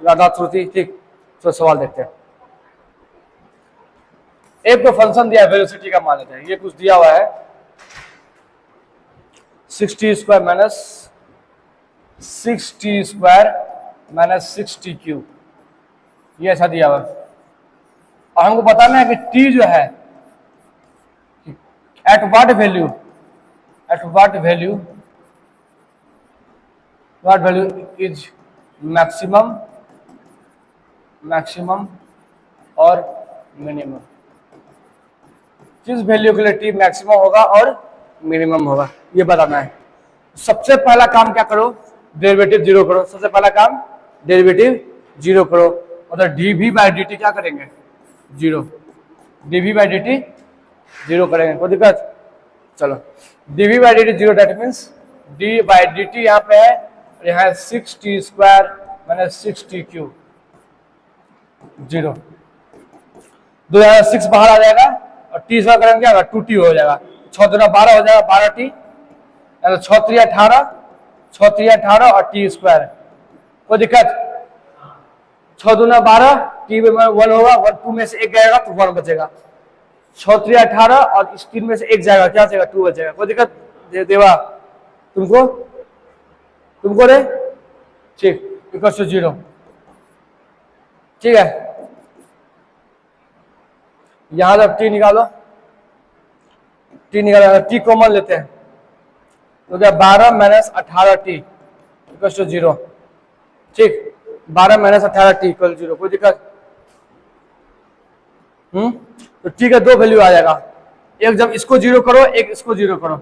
A: राधा श्रुति, ठीक। तो सवाल देखते हैं, एक तो फंक्शन दिया है वेलोसिटी का, मान लेते हैं ये कुछ दिया हुआ है 6t square minus 6t square minus 6t cube, ये ऐसा दिया हुआ है, और हमको बताना है कि t जो है at what value, at what value is maximum और मिनिमम, किस वैल्यू के लिए टी मैक्सिमम होगा और मिनिमम होगा, ये बताना है। सबसे पहला काम क्या करो, डेरिवेटिव 0 करो, सबसे पहला काम डेरिवेटिव 0 करो, मतलब dv बाई dt क्या करेंगे, 0, dv बाई dt 0 करेंगे, कोई दिक्कत, चलो dv by dt 0, that means d by dt यहाँ पे है, और यहाँ 6t square minus 6t cube 0, 6 बाहर आ जाएगा और t स्क्वायर करेंगे क्या 2t हो जाएगा, 6 दूना 12 हो जाएगा, 12t, 6 3 18, 6 3 18 और t स्क्वायर, कोई दिक्कत, 6 दूना 12, t में 1 होगा, 1 2 में से एक जाएगा तो 1 बचेगा, 6 3 18 और इस 3 में से एक जाएगा, क्या जाएगा 2 बचेगा, कोई दिक्कत देवा तुमको, तुमको रे ठीक इक्वल टू 0, ठीक है। यहां जब टी निकालो, टी निकालो, टी कॉमन लेते हैं तो क्या 12 माइनस 18 टी इक्वल टू 0, ठीक। 12 माइनस 18 टी इक्वल 0, कोई दिक्कत? तो टी का दो वैल्यू आ जाएगा, एक जब इसको 0 करो, एक इसको 0 करो।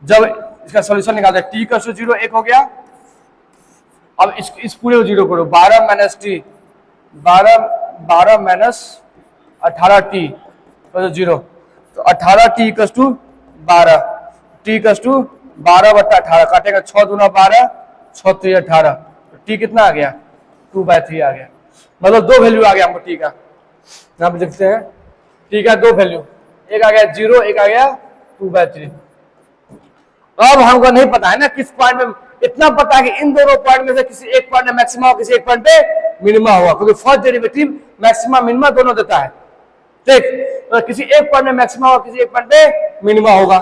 A: जब इसका सॉल्यूशन निकालते हैं टी इक्वल टू 0 एक हो गया। अब इस पूरे को 0 करो, 12 minus T, 12 minus 18 T equal 0, तो 18 T equal to 12, T equal to 12/18, काटेगा 6 दूना 12, 6 3 18, तो टी कितना आ गया? 2/3 आ गया। मतलब दो वैल्यू आ गया हमको टी का। यहाँ पे देखते हैं टी का दो वैल्यू, एक आ गया 0, एक आ गया 2/3। अब हमको नहीं पता है ना किस पॉइंट में, इतना पता है कि इन दोनों पॉइंट में से किसी एक पॉइंट में मैक्सिमा हो, किसी एक पॉइंट पे मिनिमा होगा, क्योंकि फर्स्ट डेरिवेटिव मैक्सिमा मिनिमा दोनों देता है, ठीक। तो किसी एक पॉइंट में मैक्सिमा होगा, किसी एक पॉइंट पे मिनिमा होगा।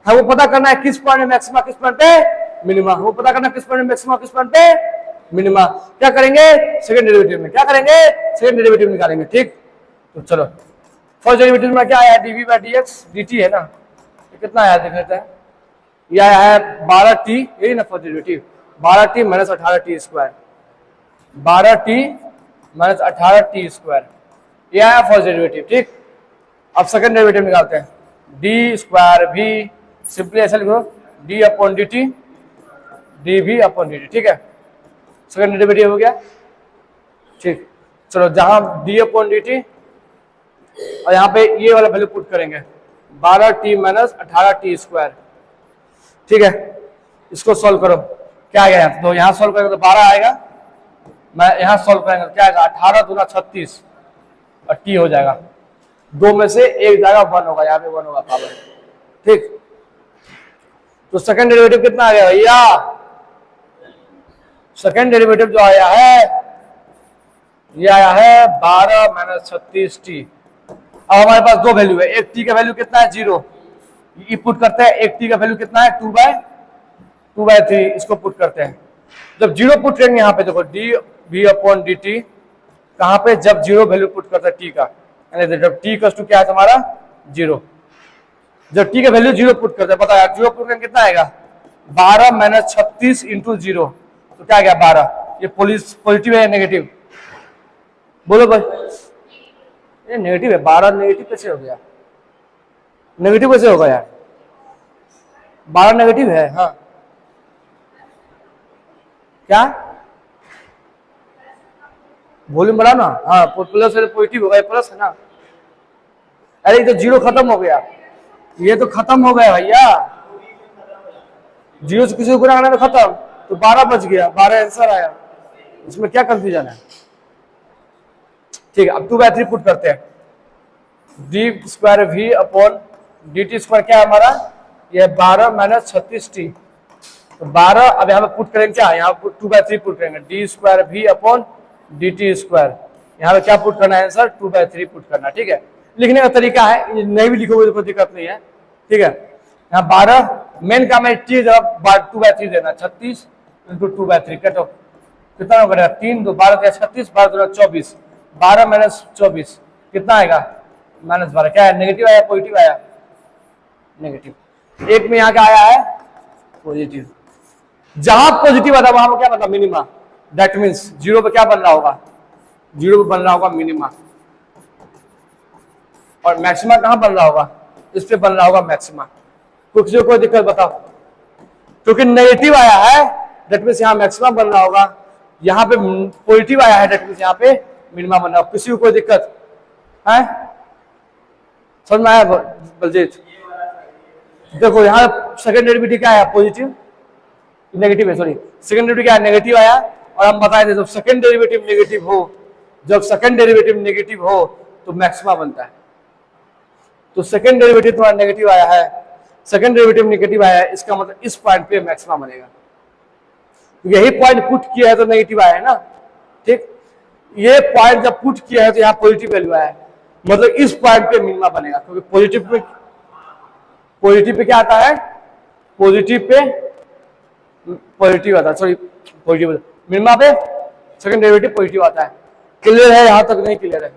A: हमको पता करना है किस पॉइंट में मैक्सिमा, किस पॉइंट पे मिनिमा। हमको पता करना है किस पॉइंट में मैक्सिमा, किस पॉइंट पे मिनिमा। क्या करेंगे? सेकंड डेरिवेटिव में क्या करेंगे? सेकंड डेरिवेटिव निकालेंगे, ठीक। तो चलो फर्स्ट डेरिवेटिव में क्या आया? DV by D X D T है ना, ये कितना आया देख लेते हैं। यह आया है 12t, यही ना first derivative, 12t minus 18t square, 12t minus 18t square, यह आया फर्स्ट डेरिवेटिव, ठीक। अब सेकंड डेरिवेटिव निकालते हैं, डी स्क्वायर भी सिंपली ऐसा लिखो, D upon D T, D भी अपॉन डी टी, ठीक है। सेकंड डेरिवेटिव हो गया, ठीक। चलो जहां डी अपॉन डी टी और यहाँ पे ये वाला वैल्यू पुट करेंगे, 12t माइनस 18t स्क्वायर, ठीक है। इसको सॉल्व करो, क्या आएगा? तो यहाँ सॉल्व करेंगे तो 12 आएगा, मैं यहाँ सॉल्व करेंगे तो क्या आएगा? 18 दूना 36 और टी हो जाएगा, दो में से एक जाएगा, 1 होगा, यहाँ पे 1 होगा पावर, ठीक। तो सेकंड डेरिवेटिव कितना आ गया भैया? सेकंड डेरिवेटिव जो आया है ये आया है 12 माइनस 36t। अब हमारे पास दो वैल्यू है, एक टी का वैल्यू कितना है? 0, ये पुट करते हैं। एक टी का वैल्यू कितना है? 2/3, इसको पुट करते हैं। जब 0 पुट करेंगे यहाँ पे देखो, D V upon D T, कहाँ पे? जब 0 वैल्यू पुट करते हैं टी का, यानी जब टी इक्वल टू क्या है तुम्हारा? 0। जब टी का वैल्यू 0 पुट करते हैं, पता है 0 पुट करके कितना आएगा? 12 माइनस 36 इंटू 0, तो क्या आ गया? 12। ये पॉजिटिव है या नेगेटिव? बोलो भाई, ये नेगेटिव है। 12 नेगेटिव कैसे हो गया? नेगेटिव कैसे होगा यार? 12 नेगेटिव है, हाँ। क्या वॉल्यूम बढ़ा ना? हाँ, प्लस है, पॉजिटिव होगा, प्लस है ना। अरे ये तो 0 खत्म हो गया, ये तो खत्म हो गया भैया, 0 से किसी को गुना करना तो खत्म, तो 12 बच गया, 12 आंसर आया, इसमें क्या कंफ्यूजन है? ठीक है। अब 2/3 पुट करते हैं, D square V upon D T square क्या है हमारा? ये 12 माइनस 36t, तो 12 अब यहाँ पे पुट करेंगे क्या? यहाँ पे 2/3 पुट करेंगे, D square V upon D T square, यहाँ पे क्या पुट करना है? आंसर 2/3 पुट करना, ठीक है। लिखने का तरीका है, नहीं भी लिखोगे तो कोई दिक्कत नहीं है, ठीक है। यहाँ 12 मेन काम है, टी जब 2/3 देना, 36 इंटू 2/3 कटो, कितना होगा? 3 2 12 36, 12 2 24, 12 माइनस 24 कितना आएगा? -12। क्या है? नेगेटिव आया पॉजिटिव आया? नेगेटिव। एक में यहाँ क्या आया है? पॉजिटिव। जहां पॉजिटिव आता है वहां पर क्या बनता? मिनिमा। दैट मीन्स 0 पे क्या बन रहा होगा? 0 पे बन रहा होगा मिनिमा, और मैक्सिमा कहां बन रहा होगा? इस पे बन रहा होगा मैक्सिमा। कुछ कोई दिक्कत बताओ? क्योंकि नेगेटिव आया है दैट मीन्स यहाँ मैक्सिमा बन रहा होगा, यहाँ पे पॉजिटिव आया है दैट मीन्स यहाँ पे मिनिमा बन रहा होगा। किसी को कोई दिक्कत है? समझ में आया बलजीत? देखो यहाँ सेकंड डेरिवेटिव क्या आया? पॉजिटिव, नेगेटिव है, सॉरी, सेकंड डेरिवेटिव क्या है? नेगेटिव आया। और हम बताए थे जब सेकंड डेरिवेटिव नेगेटिव हो, जब सेकंड डेरिवेटिव नेगेटिव हो तो मैक्सिमा बनता है। तो सेकंड डेरिवेटिव तुम्हारा नेगेटिव आया है, सेकंड डेरिवेटिव नेगेटिव आया है, इसका मतलब इस पॉइंट पे मैक्सिमा बनेगा। यही पॉइंट पुट किया है तो नेगेटिव आया है ना, ठीक। ये पॉइंट जब पुट किया है तो यहाँ पॉजिटिव वैल्यू आया है, मतलब इस पॉइंट पे मिनिमा बनेगा, क्योंकि पॉजिटिव पे क्या आता है? पॉजिटिव पे पॉजिटिव आता है, सॉरी पॉजिटिव मिनिमा पे सेकंड डेरिवेटिव पॉजिटिव आता है। क्लियर है, यहां तक नहीं क्लियर है?